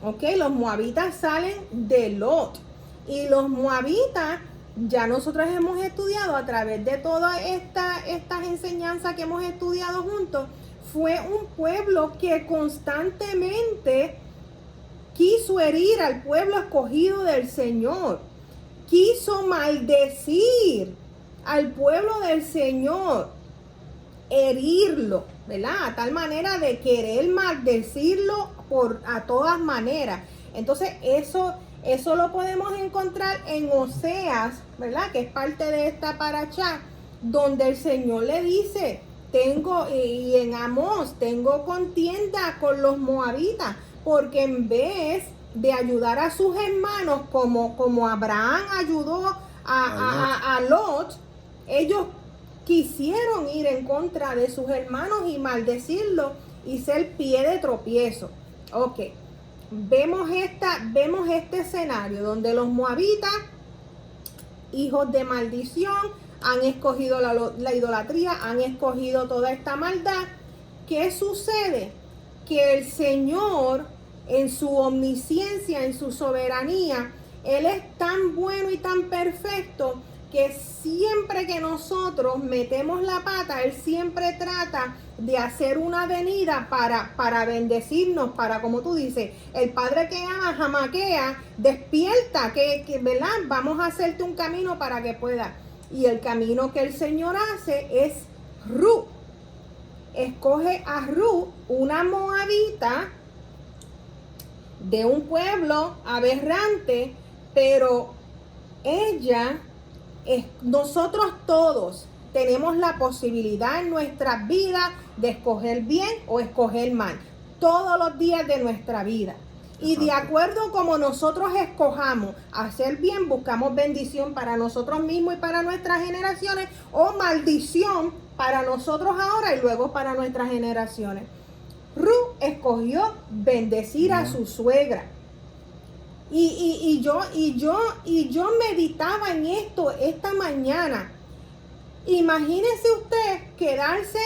Speaker 1: ¿Ok? Los moabitas salen de Lot. Y los moabitas, ya nosotros hemos estudiado a través de todas estas enseñanzas que hemos estudiado juntos, fue un pueblo que constantemente quiso herir al pueblo escogido del Señor. Quiso maldecir al pueblo del Señor, herirlo, ¿verdad? A tal manera de querer maldecirlo a todas maneras. Entonces eso lo podemos encontrar en Oseas, ¿verdad? Que es parte de esta parashá, donde el Señor le dice, y en Amós, tengo contienda con los moabitas, porque en vez de ayudar a sus hermanos como Abraham ayudó a Lot, ellos quisieron ir en contra de sus hermanos y maldecirlo y ser pie de tropiezo. Ok, vemos este escenario donde los moabitas, hijos de maldición, han escogido la idolatría, han escogido toda esta maldad. ¿Qué sucede? Que el Señor, en su omnisciencia, en su soberanía, Él es tan bueno y tan perfecto que siempre que nosotros metemos la pata, Él siempre trata de hacer una venida para bendecirnos, para, como tú dices, el Padre que ama jamaquea, despierta, que ¿verdad? Vamos a hacerte un camino para que puedas. Y el camino que el Señor hace es Ruth. Escoge a Ruth, una moabita, de un pueblo aberrante, pero nosotros todos tenemos la posibilidad en nuestras vidas de escoger bien o escoger mal, todos los días de nuestra vida. Y de acuerdo como nosotros escojamos hacer bien, buscamos bendición para nosotros mismos y para nuestras generaciones, o maldición para nosotros ahora y luego para nuestras generaciones. Ruth escogió bendecir a su suegra. Y yo meditaba en esto esta mañana. Imagínese usted quedarse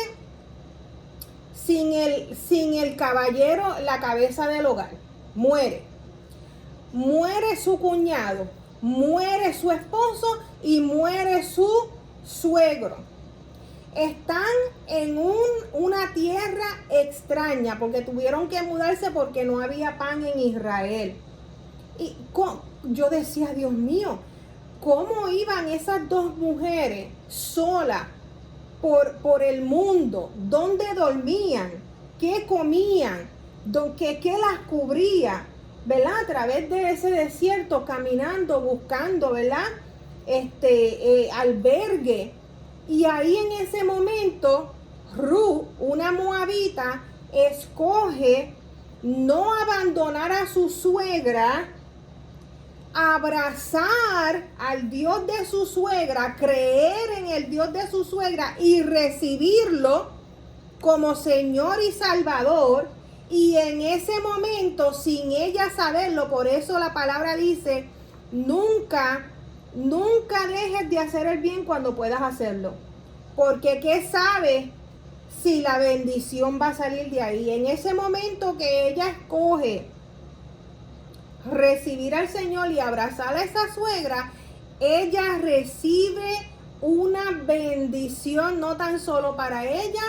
Speaker 1: sin el caballero, la cabeza del hogar. Muere su cuñado, muere su esposo y muere su suegro. Están en una tierra extraña porque tuvieron que mudarse porque no había pan en Israel. Y yo decía, Dios mío, ¿cómo iban esas dos mujeres solas por el mundo? ¿Dónde dormían? ¿Qué comían? ¿Qué las cubría? ¿Verdad? A través de ese desierto, caminando, buscando, ¿verdad? Albergue. Y ahí en ese momento, Ruth, una moabita, escoge no abandonar a su suegra, abrazar al Dios de su suegra, creer en el Dios de su suegra y recibirlo como Señor y Salvador. Y en ese momento, sin ella saberlo, por eso la palabra dice, nunca dejes de hacer el bien cuando puedas hacerlo. Porque ¿qué sabe si la bendición va a salir de ahí? En ese momento que ella escoge recibir al Señor y abrazar a esa suegra, ella recibe una bendición no tan solo para ella,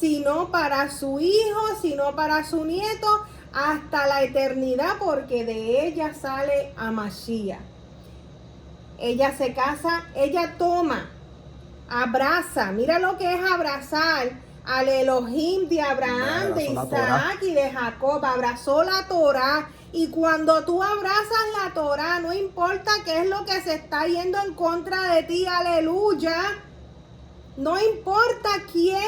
Speaker 1: sino para su hijo, sino para su nieto, hasta la eternidad, porque de ella sale a Mashiach. Ella se casa, ella toma, abraza, mira lo que es abrazar al Elohim de Abraham, de Isaac y de Jacob, abrazó la Torah. Y cuando tú abrazas la Torah, no importa qué es lo que se está yendo en contra de ti, aleluya, no importa quién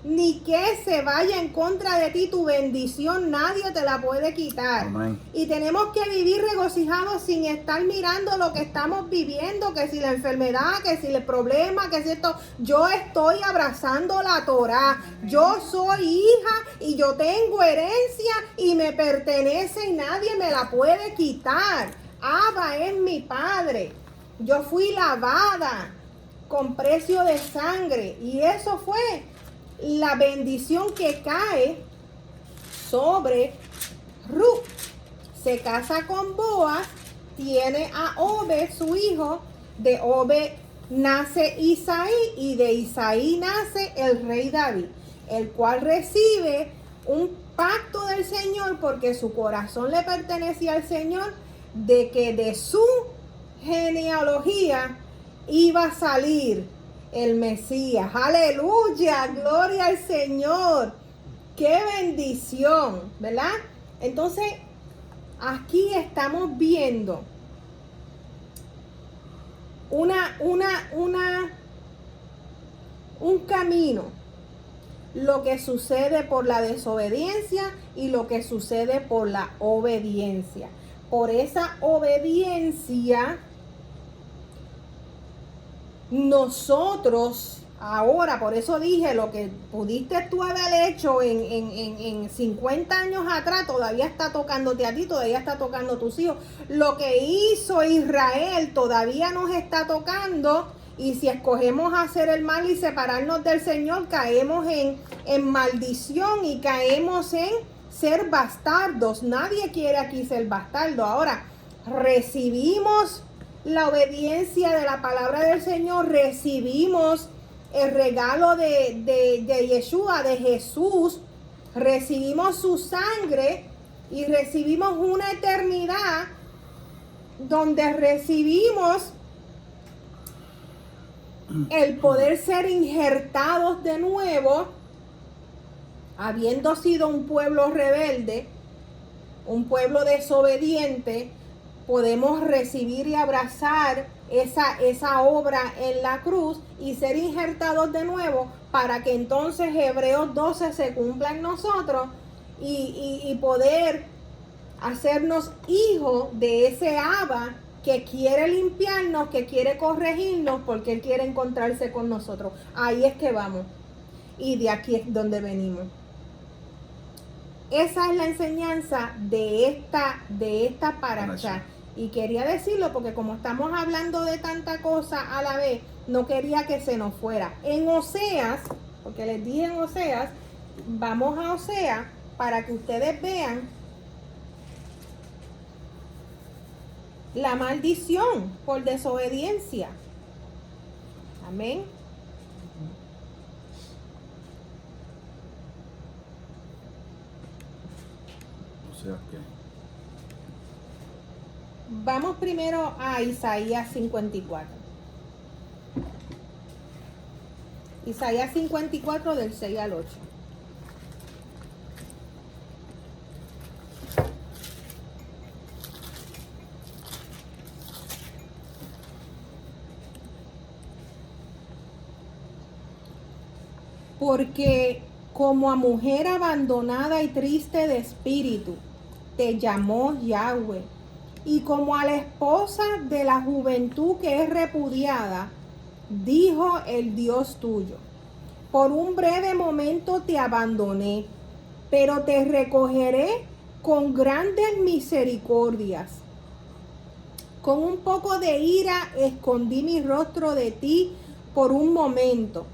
Speaker 1: ni que se vaya en contra de ti, tu bendición nadie te la puede quitar. Amén. Y tenemos que vivir regocijados sin estar mirando lo que estamos viviendo, que si la enfermedad, que si el problema, que si esto. Yo estoy abrazando la Torah. Yo soy hija y yo tengo herencia y me pertenece y nadie me la puede quitar. Abba es mi padre. Yo fui lavada con precio de sangre y eso fue la bendición que cae sobre Ruth. Se casa con Boaz, tiene a Obed, su hijo, de Obed nace Isaí y de Isaí nace el rey David, el cual recibe un pacto del Señor porque su corazón le pertenecía al Señor, de que de su genealogía iba a salir el Mesías. Aleluya, gloria al Señor. Qué bendición, ¿verdad? Entonces, aquí estamos viendo un camino, lo que sucede por la desobediencia y lo que sucede por la obediencia. Por esa obediencia, nosotros ahora, por eso dije, lo que pudiste tú haber hecho en 50 años atrás, todavía está tocándote a ti, todavía está tocando a tus hijos. Lo que hizo Israel todavía nos está tocando, y si escogemos hacer el mal y separarnos del Señor, caemos en maldición y caemos en ser bastardos. Nadie quiere aquí ser bastardo. Ahora, recibimos la obediencia de la palabra del Señor, recibimos el regalo de Yeshua, de Jesús, recibimos su sangre y recibimos una eternidad donde recibimos el poder ser injertados de nuevo, habiendo sido un pueblo rebelde, un pueblo desobediente. Podemos recibir y abrazar esa obra en la cruz y ser injertados de nuevo para que entonces Hebreos 12 se cumpla en nosotros y poder hacernos hijos de ese Abba que quiere limpiarnos, que quiere corregirnos porque Él quiere encontrarse con nosotros. Ahí es que vamos y de aquí es donde venimos. Esa es la enseñanza de esta paracha. Y quería decirlo porque como estamos hablando de tanta cosa a la vez, no quería que se nos fuera. En Oseas, porque les dije en Oseas, vamos a Oseas para que ustedes vean la maldición por desobediencia. Amén.
Speaker 2: Oseas que
Speaker 1: Vamos primero a Isaías 54. Isaías 54 del 6 al 8. Porque como a mujer abandonada y triste de espíritu, te llamó Yahweh. Y como a la esposa de la juventud que es repudiada, dijo el Dios tuyo, por un breve momento te abandoné, pero te recogeré con grandes misericordias. Con un poco de ira escondí mi rostro de ti por un momento,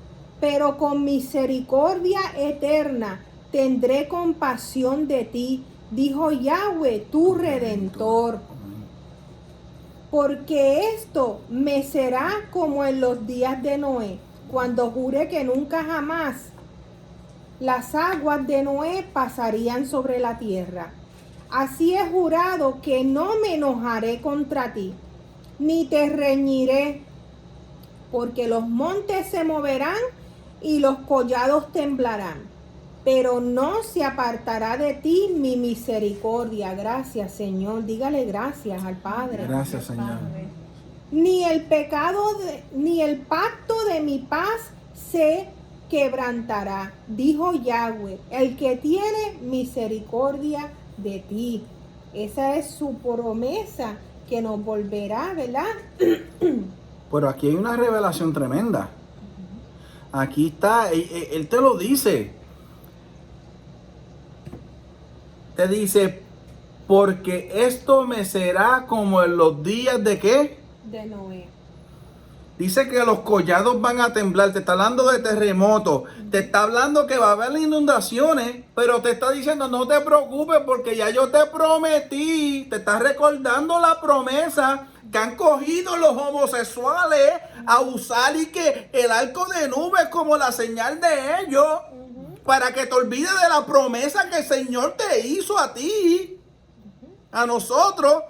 Speaker 1: pero con misericordia eterna tendré compasión de ti, dijo Yahweh, tu Redentor. Porque esto me será como en los días de Noé, cuando juré que nunca jamás las aguas de Noé pasarían sobre la tierra. Así he jurado que no me enojaré contra ti, ni te reñiré, porque los montes se moverán y los collados temblarán. Pero no se apartará de ti mi misericordia. Gracias, Señor. Dígale gracias al Padre.
Speaker 2: Gracias, Señor.
Speaker 1: Ni el pacto de mi paz se quebrantará, dijo Yahweh, el que tiene misericordia de ti. Esa es su promesa que nos volverá, ¿verdad?
Speaker 2: Pero aquí hay una revelación tremenda. Aquí está, él te lo dice. Te dice, porque esto me será como en los días de ¿qué?
Speaker 1: De Noé.
Speaker 2: Dice que los collados van a temblar, te está hablando de terremotos, te está hablando que va a haber inundaciones, pero te está diciendo no te preocupes porque ya yo te prometí, te está recordando la promesa que han cogido los homosexuales a usar y que el arco de nubes como la señal de ellos. Para que te olvides de la promesa que el Señor te hizo a ti, a nosotros,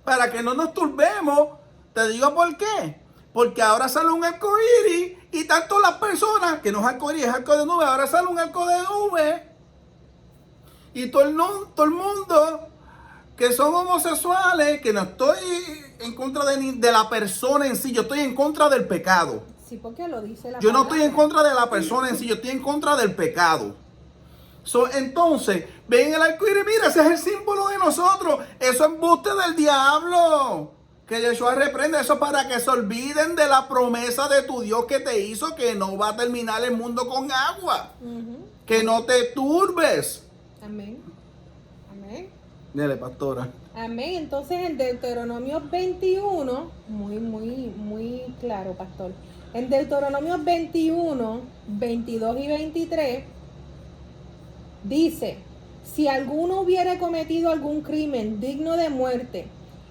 Speaker 2: para que no nos turbemos. Te digo por qué. Porque ahora sale un arco iris y tanto las personas, que no es arco iris, es arco de nube, ahora sale un arco de nube. Y todo el mundo que son homosexuales, que no estoy en contra de la persona en sí, yo estoy en contra del pecado.
Speaker 1: Sí, porque lo dice la
Speaker 2: Yo no
Speaker 1: palabra.
Speaker 2: estoy en contra de la persona en sí, yo estoy en contra del pecado. Entonces, ven el arco iris, mira, ese es el símbolo de nosotros. Eso es embuste del diablo. Que Yeshua reprende eso para que se olviden de la promesa de tu Dios que te hizo, que no va a terminar el mundo con agua. Que no te turbes.
Speaker 1: Amén. Amén.
Speaker 2: Dile, pastora.
Speaker 1: Amén. Entonces en Deuteronomio 21, muy claro, pastor. En Deuteronomio 21, 22 y 23, dice, si alguno hubiere cometido algún crimen digno de muerte,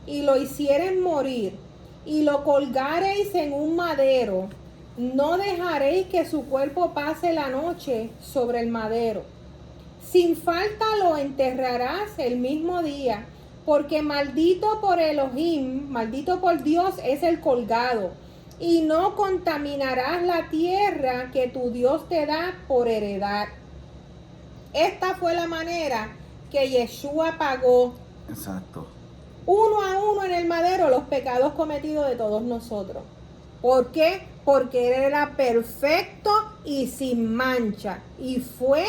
Speaker 1: y lo hicieren morir, y lo colgareis en un madero, no dejaréis que su cuerpo pase la noche sobre el madero. Sin falta lo enterrarás el mismo día, porque maldito por Elohim, maldito por Dios es el colgado, y no contaminarás la tierra que tu Dios te da por heredad. Esta fue la manera que Yeshua pagó.
Speaker 2: Exacto.
Speaker 1: uno a uno en el madero los pecados cometidos de todos nosotros. ¿Por qué? Porque Él era perfecto y sin mancha. Y fue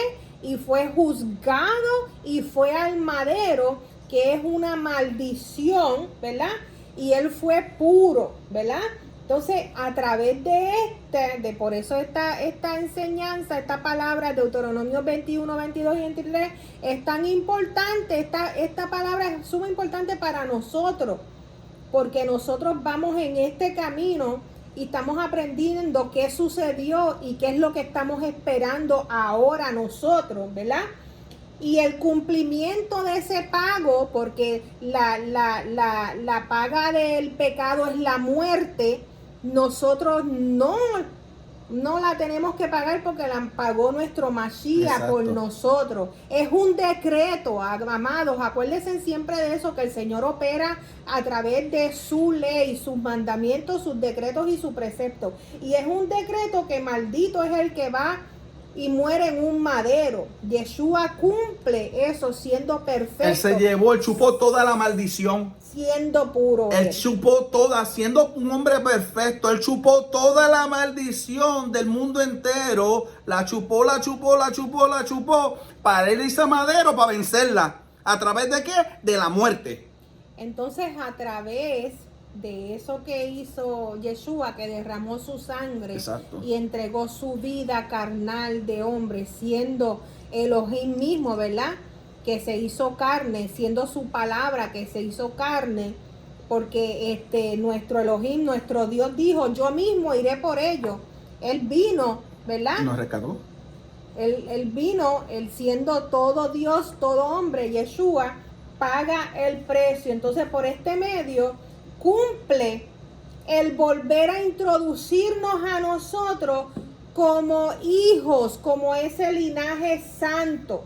Speaker 1: juzgado y fue al madero, que es una maldición, ¿verdad? Y Él fue puro, ¿verdad? Entonces, a través de por eso esta enseñanza, esta palabra, Deuteronomio 21, 22 y 23, es tan importante. Esta palabra es sumamente importante para nosotros, porque nosotros vamos en este camino y estamos aprendiendo qué sucedió y qué es lo que estamos esperando ahora nosotros, ¿verdad? Y el cumplimiento de ese pago, porque la paga del pecado es la muerte. Nosotros no la tenemos que pagar porque la pagó nuestro Mashiach por nosotros. Es un decreto, amados. Acuérdense siempre de eso, que el Señor opera a través de su ley, sus mandamientos, sus decretos y sus preceptos. Y es un decreto que maldito es el que va y muere en un madero. Yeshua cumple eso siendo perfecto.
Speaker 2: Él se llevó, él chupó toda la maldición.
Speaker 1: Siendo puro.
Speaker 2: Él chupó toda, siendo un hombre perfecto. Él chupó toda la maldición del mundo entero. La chupó para él irse a madero, para vencerla. ¿A través de qué? De la muerte.
Speaker 1: Entonces, a través de eso que hizo Yeshua, que derramó su sangre,
Speaker 2: exacto,
Speaker 1: y entregó su vida carnal de hombre, siendo Elohim mismo, ¿verdad? Que se hizo carne, siendo su palabra que se hizo carne, porque nuestro Elohim, nuestro Dios dijo, yo mismo iré por ellos. Él vino, ¿verdad?
Speaker 2: Nos rescató.
Speaker 1: Él vino, él siendo todo Dios, todo hombre, Yeshua, paga el precio. Entonces, por este medio, cumple el volver a introducirnos a nosotros como hijos, como ese linaje santo.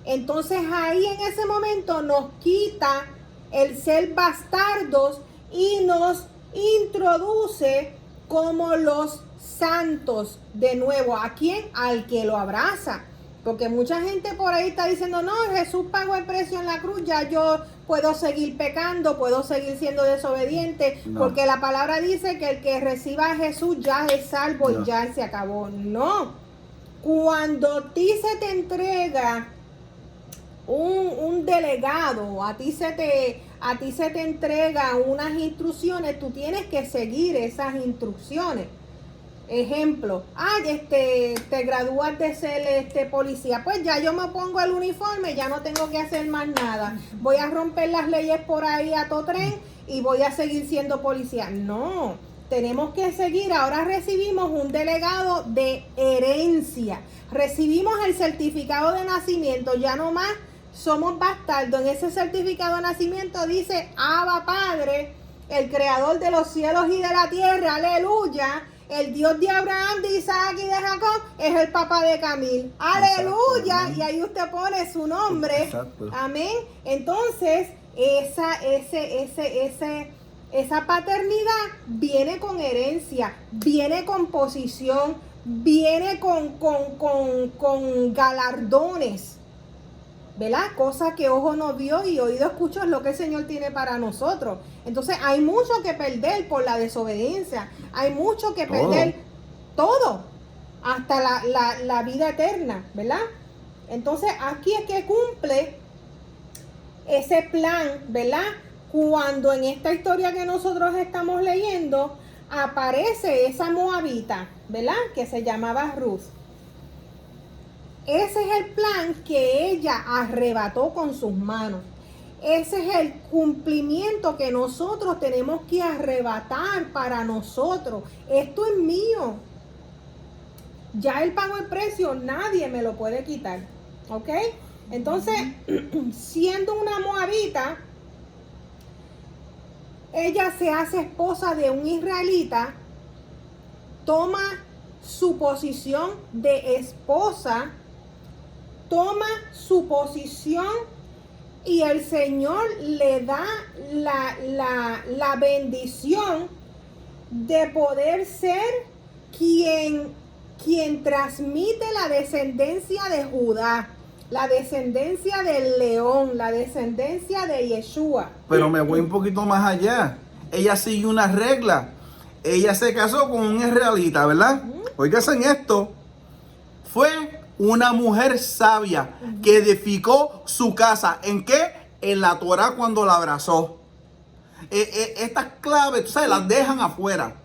Speaker 1: Entonces ahí en ese momento nos quita el ser bastardos y nos introduce como los santos de nuevo. ¿A quién? Al que lo abraza. Porque mucha gente por ahí está diciendo, no, Jesús pagó el precio en la cruz, ya yo puedo seguir pecando, puedo seguir siendo desobediente, porque la palabra dice que el que reciba a Jesús ya es salvo y ya se acabó. No, cuando a ti se te entrega un delegado, a ti se te entrega unas instrucciones, tú tienes que seguir esas instrucciones. Ejemplo, te gradúas de ser policía, pues ya yo me pongo el uniforme, ya no tengo que hacer más nada, voy a romper las leyes por ahí a todo tren y voy a seguir siendo policía. No, tenemos que seguir. Ahora recibimos un delegado de herencia, recibimos el certificado de nacimiento, ya no más somos bastardos. En ese certificado de nacimiento dice Abba Padre, el creador de los cielos y de la tierra, aleluya. El Dios de Abraham, de Isaac y de Jacob es el papá de Camil. Aleluya. Exacto, y ahí usted pone su nombre. Exacto. Amén. Entonces, esa paternidad viene con herencia, viene con posición, viene con galardones, ¿verdad? Cosa que ojo no vio y oído escuchó, es lo que el Señor tiene para nosotros. Entonces hay mucho que perder por la desobediencia, hay mucho que perder todo, hasta la vida eterna, ¿verdad? Entonces aquí es que cumple ese plan, ¿verdad? Cuando en esta historia que nosotros estamos leyendo aparece esa moabita, ¿verdad? Que se llamaba Ruth. Ese es el plan que ella arrebató con sus manos. Ese es el cumplimiento que nosotros tenemos que arrebatar para nosotros. Esto es mío. Ya él pagó el precio, nadie me lo puede quitar. ¿Ok? Entonces, siendo una moabita, ella se hace esposa de un israelita, toma su posición de esposa, toma su posición y el Señor le da la bendición de poder ser quien transmite la descendencia de Judá. la descendencia del león, la descendencia de Yeshua.
Speaker 2: Pero me voy un poquito más allá. Ella siguió una regla. Ella se casó con un israelita, ¿verdad? Oigan en esto. Fue una mujer sabia que edificó su casa. ¿En qué? En la Torah cuando la abrazó. Estas claves, tú sabes, las dejan afuera.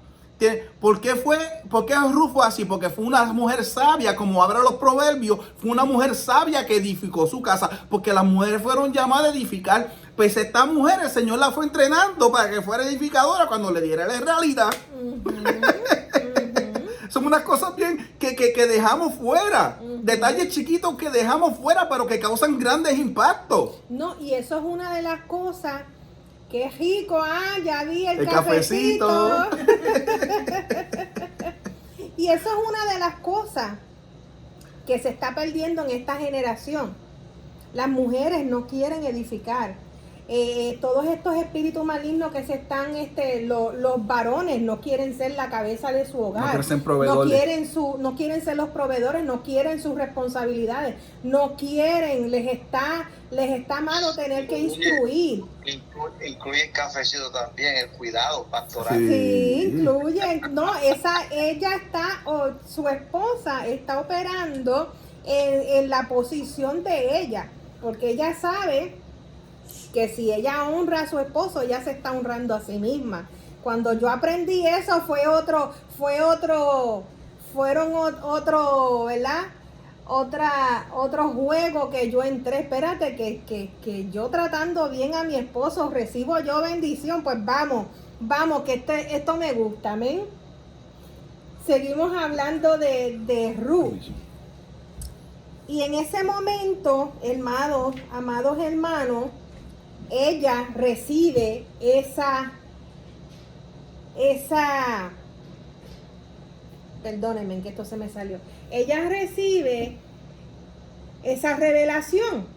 Speaker 2: ¿Por qué Ruth fue así? Porque fue una mujer sabia, como hablan los proverbios, fue una mujer sabia que edificó su casa, porque las mujeres fueron llamadas a edificar. Pues esta mujer, el Señor la fue entrenando para que fuera edificadora cuando le diera la israelita. Son unas cosas bien que dejamos fuera. Detalles chiquitos que dejamos fuera, pero que causan grandes impactos.
Speaker 1: No, y eso es una de las cosas. ¡Qué rico! Ya vi el cafecito. Y eso es una de las cosas que se está perdiendo en esta generación. Las mujeres no quieren edificar. Todos estos espíritus malignos que se están, los varones no quieren ser la cabeza de su hogar. No quieren ser los proveedores, no quieren sus responsabilidades, no quieren, les está malo tener que instruir.
Speaker 3: Incluye el cafecito también, el cuidado pastoral.
Speaker 1: Sí, incluye. No, ella está, su esposa está operando en la posición de ella, porque ella sabe que si ella honra a su esposo, ella se está honrando a sí misma. Cuando yo aprendí eso ¿verdad? Otro juego que yo entré. Espérate, que yo tratando bien a mi esposo, recibo yo bendición. Pues vamos, que esto me gusta, amén. Seguimos hablando de Ruth. Y en ese momento, amados hermanos, ella recibe perdónenme que esto se me salió. Ella recibe esa revelación.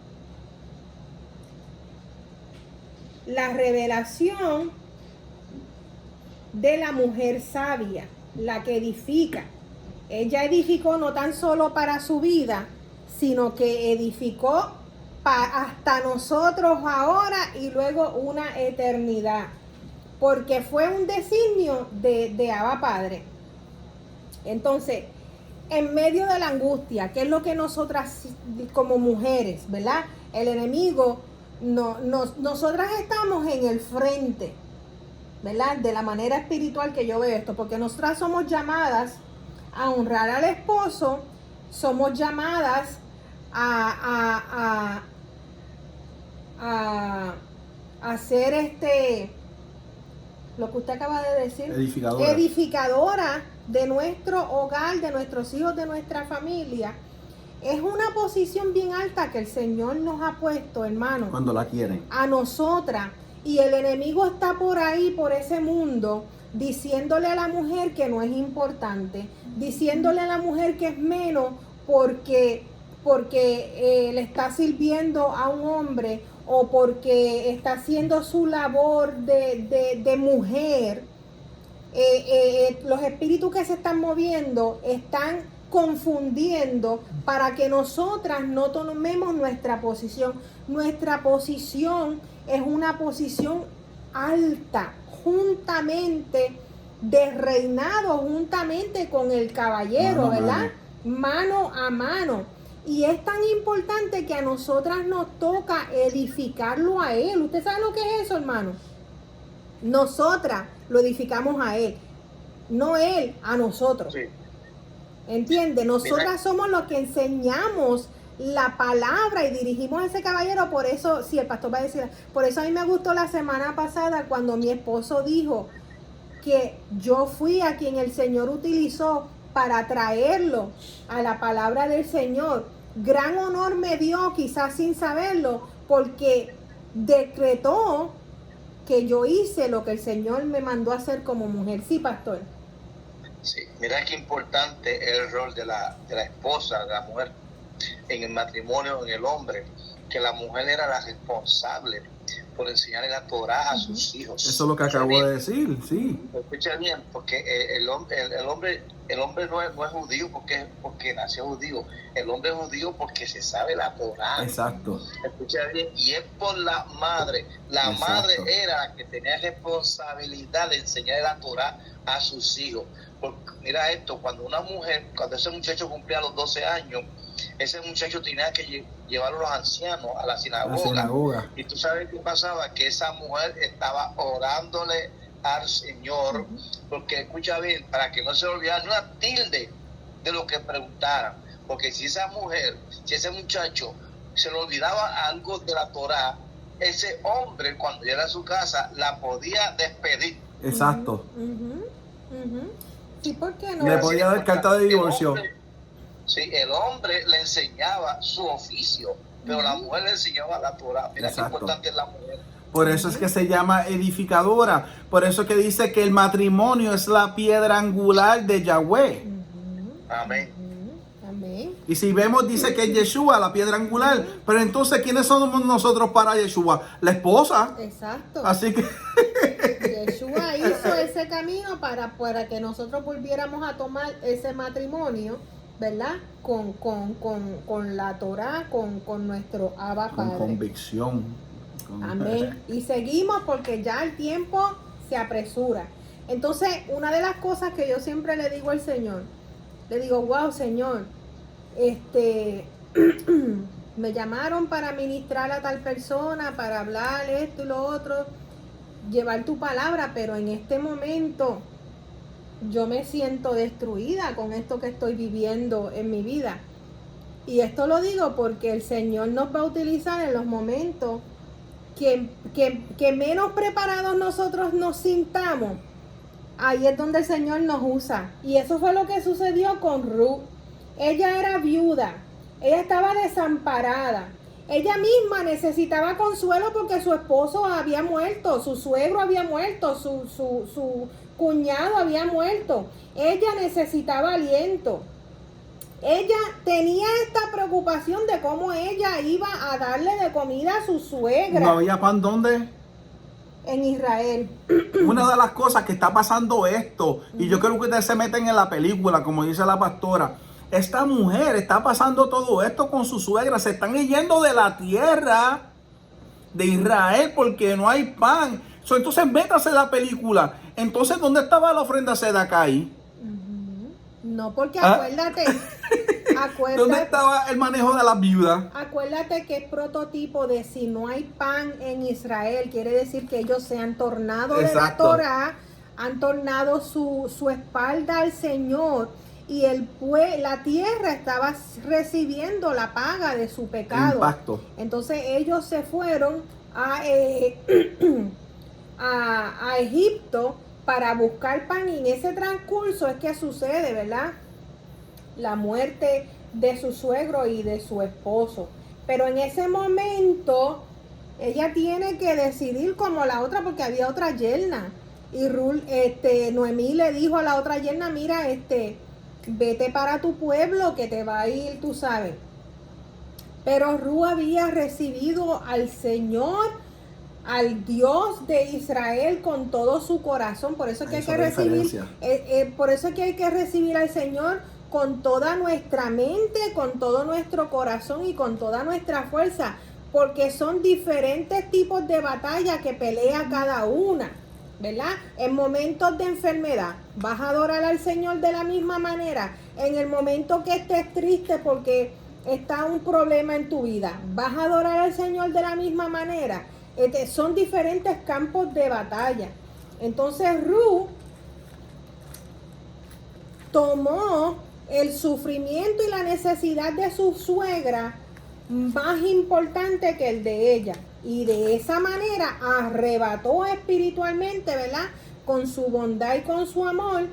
Speaker 1: La revelación de la mujer sabia, la que edifica. Ella edificó no tan solo para su vida, sino que edificó hasta nosotros ahora y luego una eternidad, porque fue un designio de Abba Padre. Entonces, en medio de la angustia, que es lo que nosotras como mujeres, ¿verdad? El enemigo, nosotras estamos en el frente, ¿verdad? De la manera espiritual que yo veo esto, porque nosotras somos llamadas a honrar al esposo, somos llamadas a hacer lo que usted acaba de decir, edificadora de nuestro hogar, de nuestros hijos, de nuestra familia. Es una posición bien alta que el Señor nos ha puesto, hermano,
Speaker 2: cuando la quieren,
Speaker 1: a nosotras. Y el enemigo está por ahí, por ese mundo, diciéndole a la mujer que no es importante, diciéndole a la mujer que es menos porque le está sirviendo a un hombre, o porque está haciendo su labor de mujer. Los espíritus que se están moviendo están confundiendo para que nosotras no tomemos nuestra posición. Nuestra posición es una posición alta, juntamente de reinado, juntamente con el caballero, ¿verdad? Mano a mano. Y es tan importante que a nosotras nos toca edificarlo a él. ¿Usted sabe lo que es eso, hermano? Nosotras lo edificamos a él, no él a nosotros. Sí. ¿Entiende? Nosotras somos los que enseñamos la palabra y dirigimos a ese caballero. Por eso, si el pastor va a decir, por eso a mí me gustó la semana pasada cuando mi esposo dijo que yo fui a quien el Señor utilizó para traerlo a la palabra del Señor. Gran honor me dio, quizás sin saberlo, porque decretó que yo hice lo que el Señor me mandó a hacer como mujer. Sí, pastor.
Speaker 3: Sí, mira qué importante es el rol de la esposa, de la mujer en el matrimonio, en el hombre, que la mujer era la responsable por enseñarle la Torá a sus hijos.
Speaker 2: Eso es lo que acabo de decir, sí.
Speaker 3: Escucha bien, porque el hombre no es judío porque nació judío. El hombre es judío porque se sabe la Torá.
Speaker 2: Exacto.
Speaker 3: Escucha bien, y es por la madre. La
Speaker 2: Exacto.
Speaker 3: madre era la que tenía responsabilidad de enseñar la Torá a sus hijos. Porque mira esto, cuando ese muchacho cumplía los 12 años, ese muchacho tenía que llevar a los ancianos a la sinagoga. Y tú sabes qué pasaba, que esa mujer estaba orándole al Señor, porque escucha bien, para que no se olvidara una tilde de lo que preguntaran, porque si ese muchacho se le olvidaba algo de la Torá, ese hombre cuando llegara a su casa la podía despedir.
Speaker 2: Exacto.
Speaker 1: Sí, ¿por qué no?
Speaker 2: Le podía dar carta de divorcio.
Speaker 3: El hombre le enseñaba su oficio, pero la mujer le enseñaba la Torá. Mira qué importante es la mujer.
Speaker 2: Por eso es que se llama edificadora. Por eso que dice que el matrimonio es la piedra angular de Yahweh.
Speaker 3: Amén.
Speaker 1: Amén.
Speaker 2: Y si vemos, dice que es Yeshua, la piedra angular. Pero entonces, ¿quiénes somos nosotros para Yeshua? La esposa.
Speaker 1: Exacto.
Speaker 2: Así que
Speaker 1: Yeshua hizo ese camino para que nosotros volviéramos a tomar ese matrimonio, ¿verdad? Con la Torá, con nuestro Abba Padre.
Speaker 2: con convicción.
Speaker 1: Amén. Y seguimos porque ya el tiempo se apresura. Entonces, una de las cosas que yo siempre le digo al Señor, le digo, wow, Señor, me llamaron para ministrar a tal persona, para hablar esto y lo otro, llevar tu palabra, pero en este momento yo me siento destruida con esto que estoy viviendo en mi vida. Y esto lo digo porque el Señor nos va a utilizar en los momentos que menos preparados nosotros nos sintamos. Ahí es donde el Señor nos usa. Y eso fue lo que sucedió con Ruth. Ella era viuda. Ella estaba desamparada. Ella misma necesitaba consuelo porque su esposo había muerto, su suegro había muerto, su cuñado había muerto. Ella necesitaba aliento. Ella tenía esta preocupación de cómo ella iba a darle de comida a su suegra.
Speaker 2: ¿No había pan dónde?
Speaker 1: En Israel.
Speaker 2: Una de las cosas que está pasando esto, y yo creo que ustedes se meten en la película, como dice la pastora, esta mujer está pasando todo esto con su suegra, se están yendo de la tierra de Israel porque no hay pan. Entonces métase en la película. Entonces, ¿dónde estaba la ofrenda Sedacá ahí?
Speaker 1: No, porque acuérdate,
Speaker 2: ¿Dónde estaba el manejo de las viudas?
Speaker 1: Acuérdate que es prototipo de si no hay pan en Israel, quiere decir que ellos se han tornado de la Torá, han tornado su espalda al Señor y la tierra estaba recibiendo la paga de su pecado.
Speaker 2: Impacto.
Speaker 1: Entonces ellos se fueron a Egipto para buscar pan y en ese transcurso es que sucede, ¿verdad? La muerte de su suegro y de su esposo. Pero en ese momento ella tiene que decidir como la otra porque había otra yerna. Y Noemí le dijo a la otra yerna, mira, vete para tu pueblo que te va a ir, tú sabes. Pero Ruth había recibido al Señor, al Dios de Israel con todo su corazón. Por eso es que hay que recibir, por eso es que hay que recibir al Señor con toda nuestra mente, con todo nuestro corazón y con toda nuestra fuerza, porque son diferentes tipos de batalla que pelea cada una, ¿verdad? En momentos de enfermedad, vas a adorar al Señor de la misma manera. En el momento que estés triste porque está un problema en tu vida, vas a adorar al Señor de la misma manera. Son diferentes campos de batalla. Entonces Ruth tomó el sufrimiento y la necesidad de su suegra más importante que el de ella. Y de esa manera arrebató espiritualmente, ¿verdad? Con su bondad y con su amor,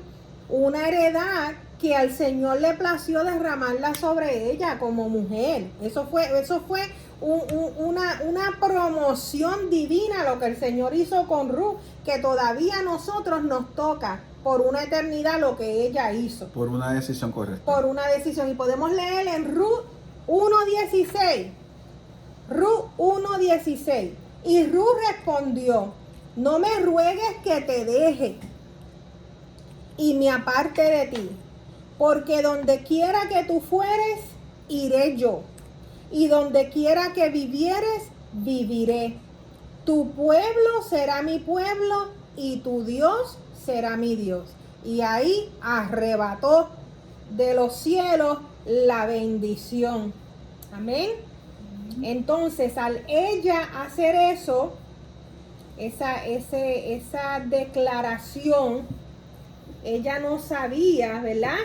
Speaker 1: una heredad que al Señor le plació derramarla sobre ella como mujer. Eso fue una promoción divina lo que el Señor hizo con Ruth, que todavía a nosotros nos toca por una eternidad lo que ella hizo.
Speaker 2: Por una decisión correcta.
Speaker 1: Por una decisión. Y podemos leer en Ruth 1:16. Ruth 1:16. Y Ruth respondió, no me ruegues que te deje y me aparte de ti, porque donde quiera que tú fueres, iré yo, y donde quiera que vivieres, viviré. Tu pueblo será mi pueblo, y tu Dios será mi Dios. Y ahí arrebató de los cielos la bendición. Amén. Entonces, al ella hacer eso, esa declaración, ella no sabía, ¿verdad?,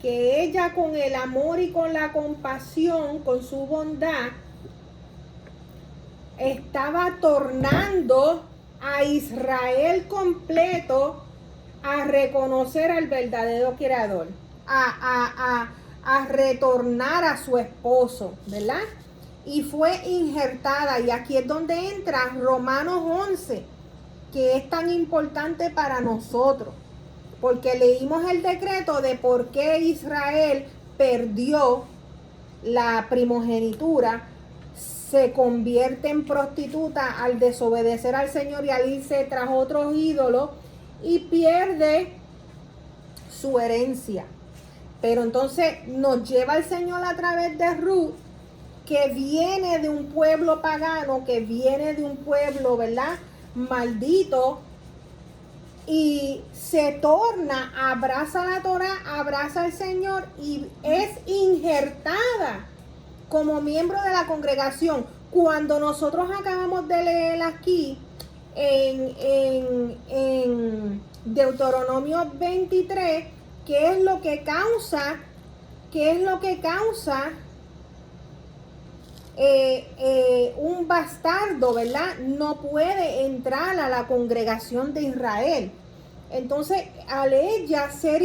Speaker 1: que ella con el amor y con la compasión, con su bondad, estaba tornando a Israel completo a reconocer al verdadero creador, a retornar a su esposo, ¿verdad? Y fue injertada, y aquí es donde entra Romanos 11, que es tan importante para nosotros, porque leímos el decreto de por qué Israel perdió la primogenitura, se convierte en prostituta al desobedecer al Señor y al irse tras otros ídolos, y pierde su herencia. Pero entonces nos lleva el Señor a través de Ruth, que viene de un pueblo pagano, que viene de un pueblo, ¿verdad?, maldito, y se torna, abraza la Torah, abraza al Señor y es injertada como miembro de la congregación. Cuando nosotros acabamos de leer aquí en Deuteronomio 23, ¿qué es lo que causa un bastardo, ¿verdad? No puede entrar a la congregación de Israel. Entonces, al ella hacer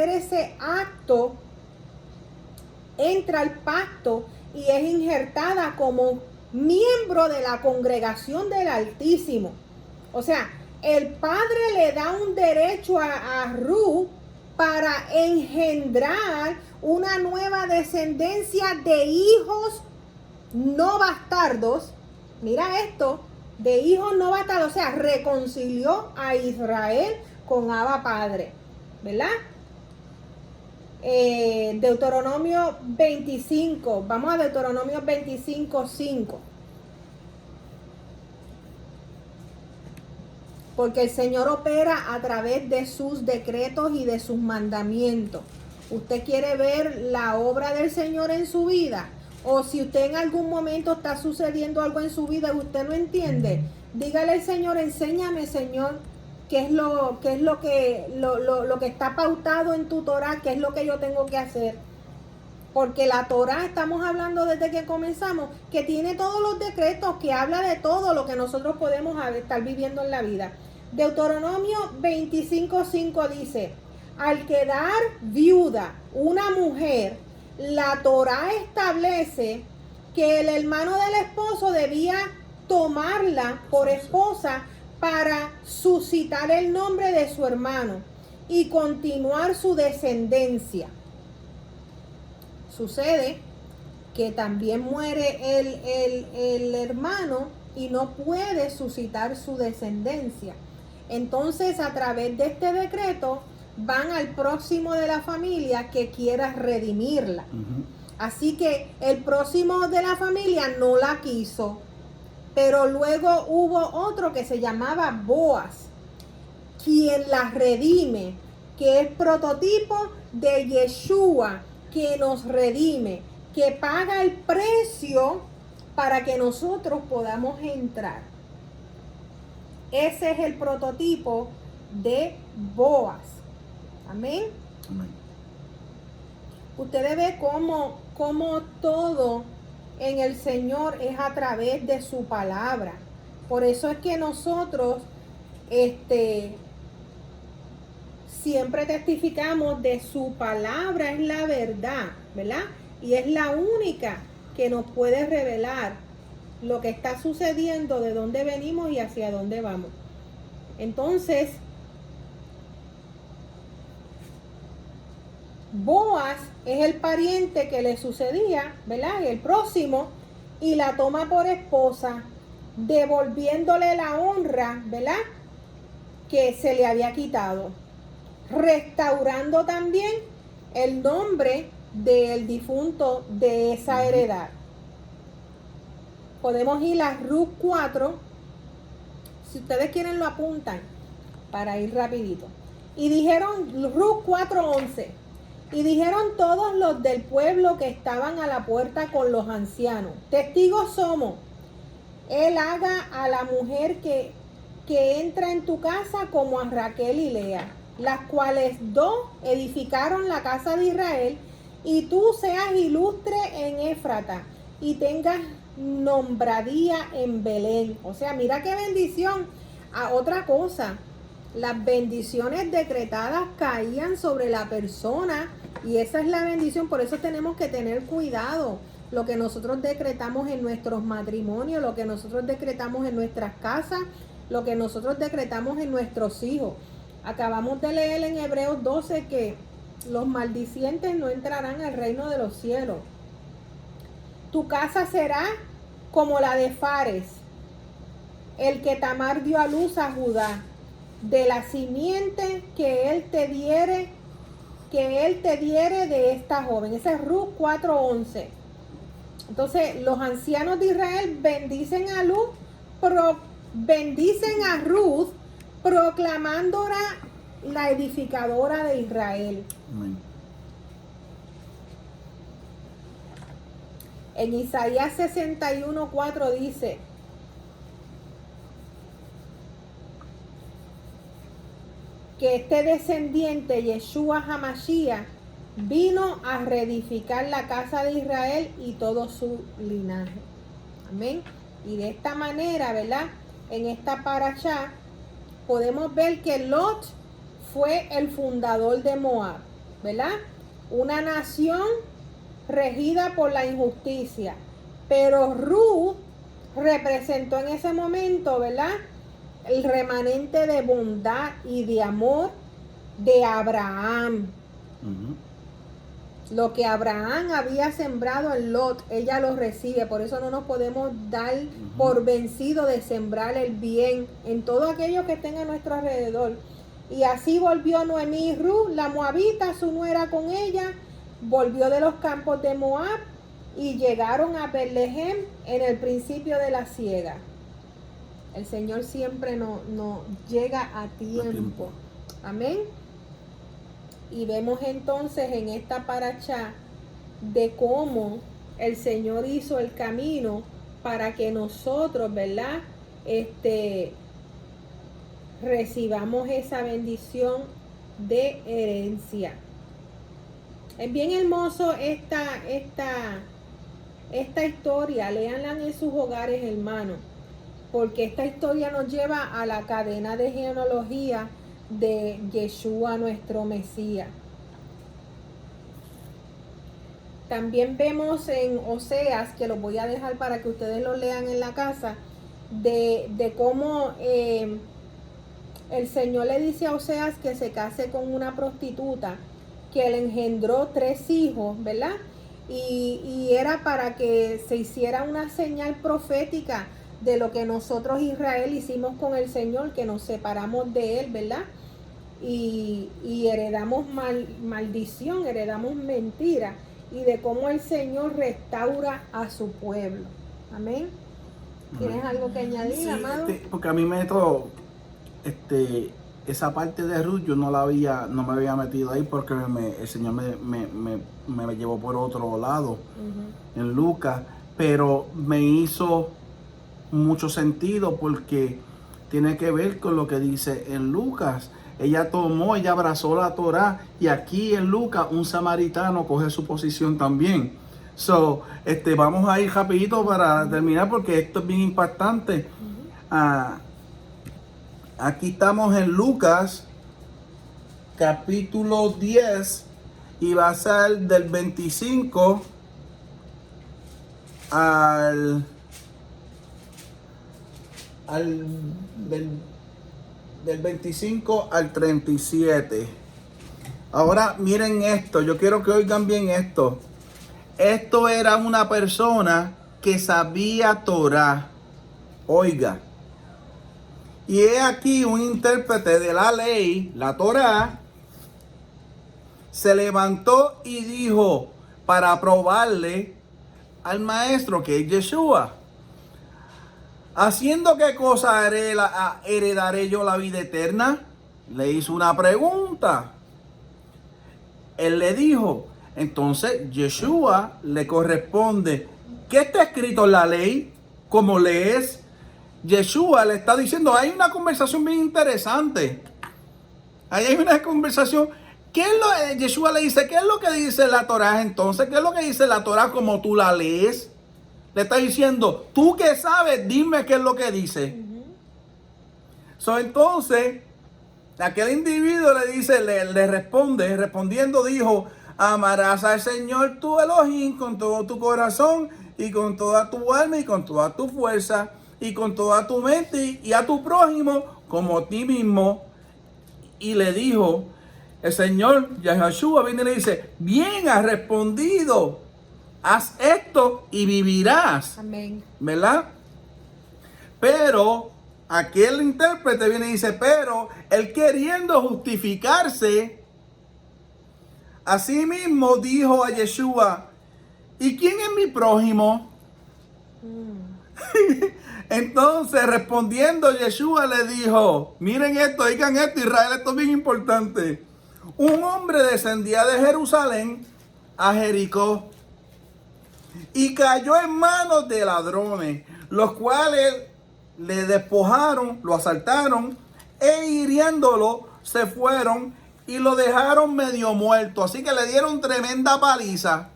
Speaker 1: ese acto, entra al pacto y es injertada como miembro de la congregación del Altísimo. O sea, el Padre le da un derecho a Ruth para engendrar una nueva descendencia de hijos no bastardos. Mira esto, de hijos no bastardos. O sea, reconcilió a Israel con Abba Padre, ¿verdad? Deuteronomio 25, vamos a Deuteronomio 25, 5. Porque el Señor opera a través de sus decretos y de sus mandamientos. ¿Usted quiere ver la obra del Señor en su vida? O si usted en algún momento está sucediendo algo en su vida y usted no entiende, dígale al Señor, enséñame, Señor, qué es lo que está pautado en tu Torah, qué es lo que yo tengo que hacer. Porque la Torah, estamos hablando desde que comenzamos, que tiene todos los decretos, que habla de todo lo que nosotros podemos estar viviendo en la vida. Deuteronomio 25:5 dice, al quedar viuda una mujer, la Torah establece que el hermano del esposo debía tomarla por esposa para suscitar el nombre de su hermano y continuar su descendencia. Sucede que también muere el hermano y no puede suscitar su descendencia. Entonces, a través de este decreto, van al próximo de la familia que quiera redimirla. Así que el próximo de la familia no la quiso, pero luego hubo otro que se llamaba Boaz, quien la redime, que es prototipo de Yeshua, que nos redime, que paga el precio para que nosotros podamos entrar. Ese es el prototipo de Boaz. Amén.
Speaker 2: Amén.
Speaker 1: Ustedes ven cómo todo en el Señor es a través de su palabra. Por eso es que nosotros siempre testificamos de su palabra, es la verdad, ¿verdad? Y es la única que nos puede revelar lo que está sucediendo, de dónde venimos y hacia dónde vamos. Entonces, Boaz es el pariente que le sucedía, ¿verdad? El próximo, y la toma por esposa, devolviéndole la honra, ¿verdad?, que se le había quitado, restaurando también el nombre del difunto de esa heredad. Podemos ir a Ruth 4, si ustedes quieren lo apuntan para ir rapidito. Y dijeron, Ruth 4:11, y dijeron todos los del pueblo que estaban a la puerta con los ancianos: testigos somos, él haga a la mujer que entra en tu casa como a Raquel y Lea, las cuales dos edificaron la casa de Israel, y tú seas ilustre en Éfrata y tengas nombradía en Belén. O sea, mira qué bendición. Otra cosa, las bendiciones decretadas caían sobre la persona, y esa es la bendición. Por eso tenemos que tener cuidado. Lo que nosotros decretamos en nuestros matrimonios, lo que nosotros decretamos en nuestras casas, lo que nosotros decretamos en nuestros hijos. Acabamos de leer en Hebreos 12 que los maldicientes no entrarán al reino de los cielos. Tu casa será como la de Fares, el que Tamar dio a luz a Judá, de la simiente que él te diere de esta joven. Ese es Ruth 4:11. Entonces, los ancianos de Israel bendicen a Ruth, proclamándola la edificadora de Israel.
Speaker 2: Amén.
Speaker 1: En Isaías 61:4 dice: que este descendiente, Yeshua HaMashiach, vino a reedificar la casa de Israel y todo su linaje. Amén. Y de esta manera, ¿verdad?, en esta parashá podemos ver que Lot fue el fundador de Moab, ¿verdad? Una nación regida por la injusticia. Pero Ruth representó en ese momento, ¿verdad?, el remanente de bondad y de amor de Abraham. Lo que Abraham había sembrado en Lot, ella lo recibe. Por eso no nos podemos dar por vencido de sembrar el bien en todo aquello que tenga a nuestro alrededor. Y así volvió Noemí y Ruth, la moabita, su nuera, con ella, volvió de los campos de Moab y llegaron a Betlehem en el principio de la siega. El Señor siempre nos llega a tiempo. Amén. Y vemos entonces en esta parashá de cómo el Señor hizo el camino para que nosotros, ¿verdad?, recibamos esa bendición de herencia. Es bien hermoso esta historia. Léanla en sus hogares, hermanos, porque esta historia nos lleva a la cadena de genealogía de Yeshua, nuestro Mesías. También vemos en Oseas, que lo voy a dejar para que ustedes lo lean en la casa, de cómo el Señor le dice a Oseas que se case con una prostituta, que le engendró 3 hijos, ¿verdad? Y era para que se hiciera una señal profética de lo que nosotros, Israel, hicimos con el Señor, que nos separamos de Él, ¿verdad? Y heredamos maldición, heredamos mentira, y de cómo el Señor restaura a su pueblo. Amén. ¿Tienes algo que añadir,
Speaker 2: sí,
Speaker 1: amado?
Speaker 2: Porque a mí me entró esa parte de Ruth, yo no me había metido ahí porque el Señor me llevó por otro lado en Lucas, pero me hizo mucho sentido porque tiene que ver con lo que dice en Lucas. Ella abrazó la Torá, y aquí en Lucas un samaritano coge su posición también. Vamos a ir rapidito para terminar porque esto es bien impactante. Aquí estamos en Lucas capítulo 10 y va a ser del 25 del 25 al 37. Ahora miren esto, yo quiero que oigan bien esto. Esto era una persona que sabía Torah. Oiga. Y he aquí un intérprete de la ley, la Torah, se levantó y dijo para probarle al maestro, que es Yeshua: ¿haciendo qué cosa heredaré yo la vida eterna? Le hizo una pregunta. Él le dijo, entonces Yeshua le corresponde: ¿qué está escrito en la ley? ¿Cómo lees? Yeshua le está diciendo, hay una conversación bien interesante. Ahí hay una conversación. Yeshua le dice, ¿qué es lo que dice la Torah entonces? ¿Qué es lo que dice la Torah como tú la lees? Le está diciendo, tú que sabes, dime qué es lo que dice. Entonces, aquel individuo le dice, le responde, respondiendo dijo, amarás al Señor tu Elohim con todo tu corazón y con toda tu alma y con toda tu fuerza y con toda tu mente, y a tu prójimo como a ti mismo. Y le dijo, el Señor Yahshua viene y le dice, bien has respondido, haz esto y vivirás.
Speaker 1: Amén.
Speaker 2: ¿Verdad? Pero aquel intérprete viene y dice, pero él, queriendo justificarse, así mismo dijo a Yeshua, ¿y quién es mi prójimo? Entonces, respondiendo, Yeshua le dijo, miren esto, oigan esto, Israel, esto es bien importante. Un hombre descendía de Jerusalén a Jericó y cayó en manos de ladrones, los cuales le despojaron, lo asaltaron e hiriéndolo se fueron y lo dejaron medio muerto. Así que le dieron tremenda paliza.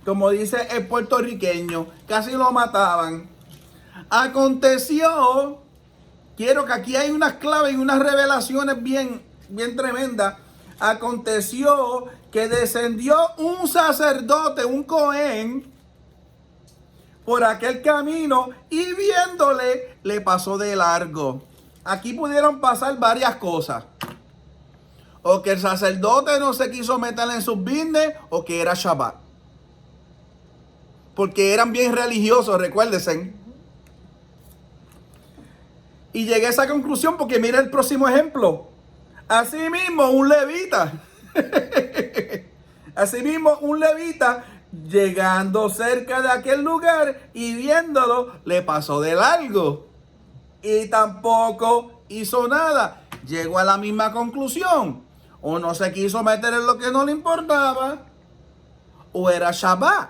Speaker 2: Como dice el puertorriqueño, casi lo mataban. Aconteció, quiero que aquí hay unas claves y unas revelaciones bien tremendas. Aconteció que descendió un sacerdote, un Cohen, por aquel camino y viéndole le pasó de largo. Aquí pudieron pasar varias cosas. O que el sacerdote no se quiso meter en sus business, o que era Shabbat. Porque eran bien religiosos, recuérdense. Y llegué a esa conclusión porque mira el próximo ejemplo. Asimismo, un levita. Asimismo, un levita, llegando cerca de aquel lugar y viéndolo, le pasó de largo. Y tampoco hizo nada. Llegó a la misma conclusión. O no se quiso meter en lo que no le importaba, o era Shabbat.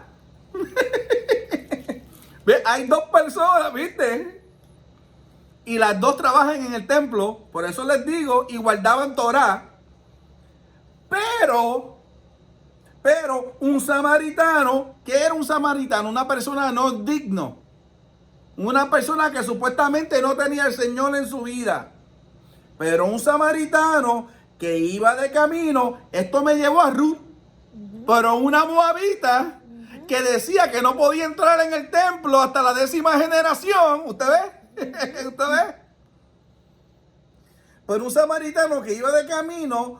Speaker 2: Hay dos personas, ¿viste? Y las dos trabajan en el templo, por eso les digo, y guardaban Torah. Pero un samaritano, ¿qué era un samaritano? Una persona no digno. Una persona que supuestamente no tenía al Señor en su vida. Pero un samaritano que iba de camino, esto me llevó a Ruth, pero una moabita que decía que no podía entrar en el templo hasta la 10ª generación. ¿Usted ve? ¿Usted ve? Pero un samaritano que iba de camino,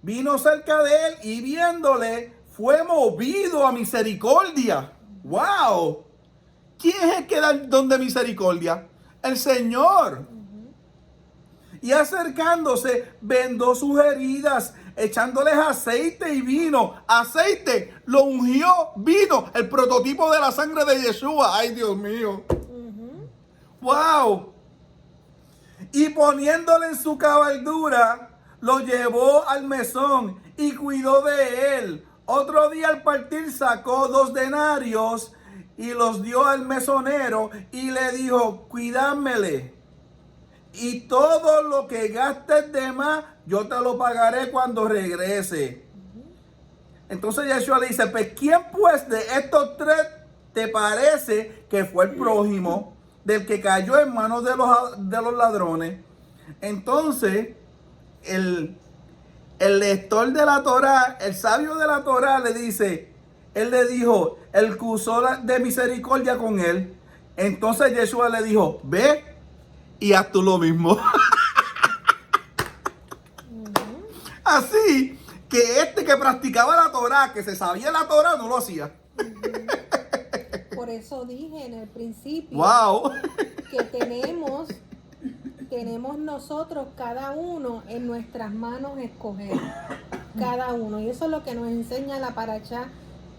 Speaker 2: vino cerca de él y viéndole, fue movido a misericordia. ¡Wow! ¿Quién es el que da el don de misericordia? El Señor. Y acercándose, vendó sus heridas, echándoles aceite y vino. Aceite, lo ungió, vino, el prototipo de la sangre de Yeshua. ¡Ay, Dios mío! ¡Wow! Y poniéndole en su cabaldura, lo llevó al mesón y cuidó de él. Otro día al partir sacó 2 denarios y los dio al mesonero y le dijo, cuídamele. Y todo lo que gastes de más, yo te lo pagaré cuando regrese. Entonces Yeshua le dice, pues ¿quién pues de estos 3 te parece que fue el prójimo del que cayó en manos de los ladrones? Entonces el lector de la Torah, el sabio de la Torah le dice, él le dijo, él acusó de misericordia con él. Entonces Yeshua le dijo, ve y haz tú lo mismo. Así que este que practicaba la Torah, que se sabía la Torah, no lo hacía.
Speaker 1: Por eso dije en el principio
Speaker 2: ¡Wow!
Speaker 1: que tenemos nosotros cada uno en nuestras manos escoger. Cada uno. Y eso es lo que nos enseña la paracha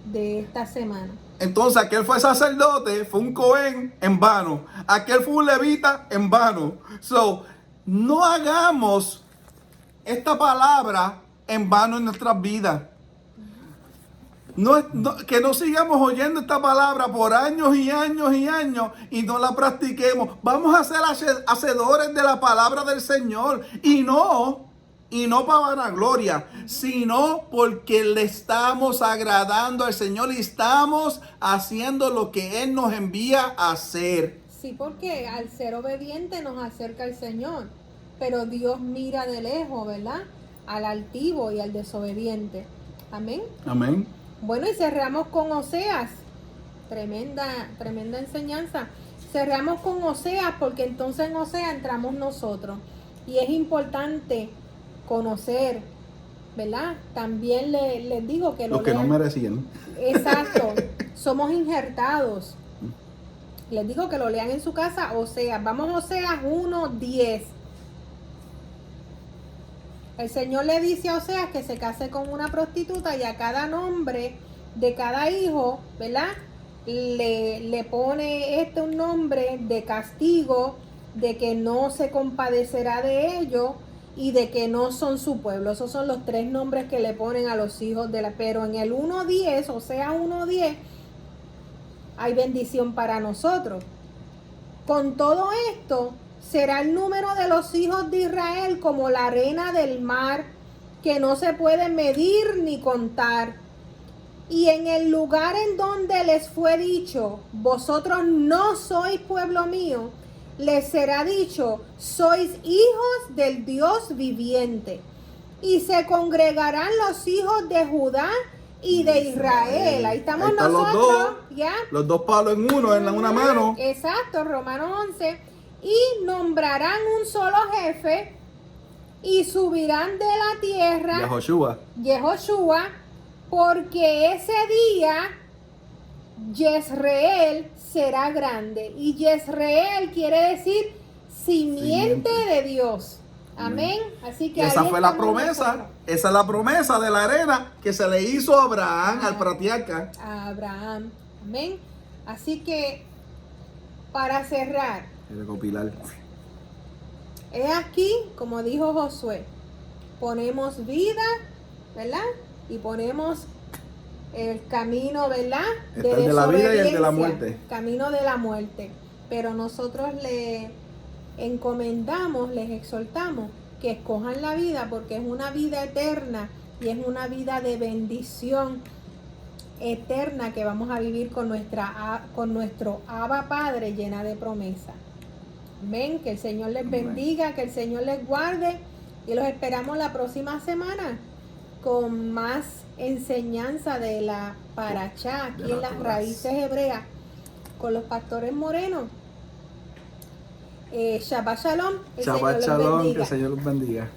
Speaker 1: de esta semana.
Speaker 2: Entonces aquel fue sacerdote, fue un cohen en vano. Aquel fue un levita en vano. So, no hagamos esta palabra en vano en nuestras vidas. Que no sigamos oyendo esta palabra por años y años y años y no la practiquemos. Vamos a ser hacedores de la palabra del Señor y no para vanagloria, sino porque le estamos agradando al Señor y estamos haciendo lo que Él nos envía a hacer.
Speaker 1: Sí, porque al ser obediente nos acerca al Señor, pero Dios mira de lejos, ¿verdad? Al altivo y al desobediente. Amén.
Speaker 2: Amén.
Speaker 1: Bueno, y cerramos con Oseas. Tremenda enseñanza. Cerramos con Oseas porque entonces en Oseas entramos nosotros. Y es importante conocer, ¿verdad? También les digo que
Speaker 2: los que no merecían.
Speaker 1: Exacto. Somos injertados. Les digo que lo lean en su casa. Oseas. Vamos a Oseas 1:10. El Señor le dice a Oseas que se case con una prostituta y a cada nombre de cada hijo, ¿verdad? Le pone un nombre de castigo, de que no se compadecerá de ellos y de que no son su pueblo. Esos son los 3 nombres que le ponen a los hijos de la... Pero en el 1:10, Oseas 1:10, hay bendición para nosotros. Con todo esto, será el número de los hijos de Israel como la arena del mar, que no se puede medir ni contar. Y en el lugar en donde les fue dicho, vosotros no sois pueblo mío, les será dicho, sois hijos del Dios viviente. Y se congregarán los hijos de Judá y de Israel. Ahí estamos nosotros.
Speaker 2: Los dos,
Speaker 1: ¿ya?
Speaker 2: Los 2 palos en uno, en una mano.
Speaker 1: Exacto, Romanos 11. Y nombrarán un solo jefe y subirán de la tierra Yehoshua, porque ese día Yezreel será grande. Y Yezreel quiere decir simiente de Dios. Amén. Así que
Speaker 2: esa fue la promesa. Nosotros. Esa es la promesa de la arena que se le hizo a Abraham, al patriarca.
Speaker 1: A Abraham. Amén. Así que, para cerrar,
Speaker 2: recopilar.
Speaker 1: Es aquí, como dijo Josué, ponemos vida, ¿verdad? Y ponemos el camino, ¿verdad?
Speaker 2: Está el de la vida y el de la muerte.
Speaker 1: Camino de la muerte. Pero nosotros les encomendamos, les exhortamos que escojan la vida porque es una vida eterna y es una vida de bendición eterna que vamos a vivir con nuestro Abba Padre llena de promesa. Amén, que el Señor les bendiga, que el Señor les guarde y los esperamos la próxima semana con más enseñanza de la paracha aquí en las raíces hebreas con los pastores morenos. Shabbat Shalom.
Speaker 2: Shabbat Shalom, que el Señor los bendiga.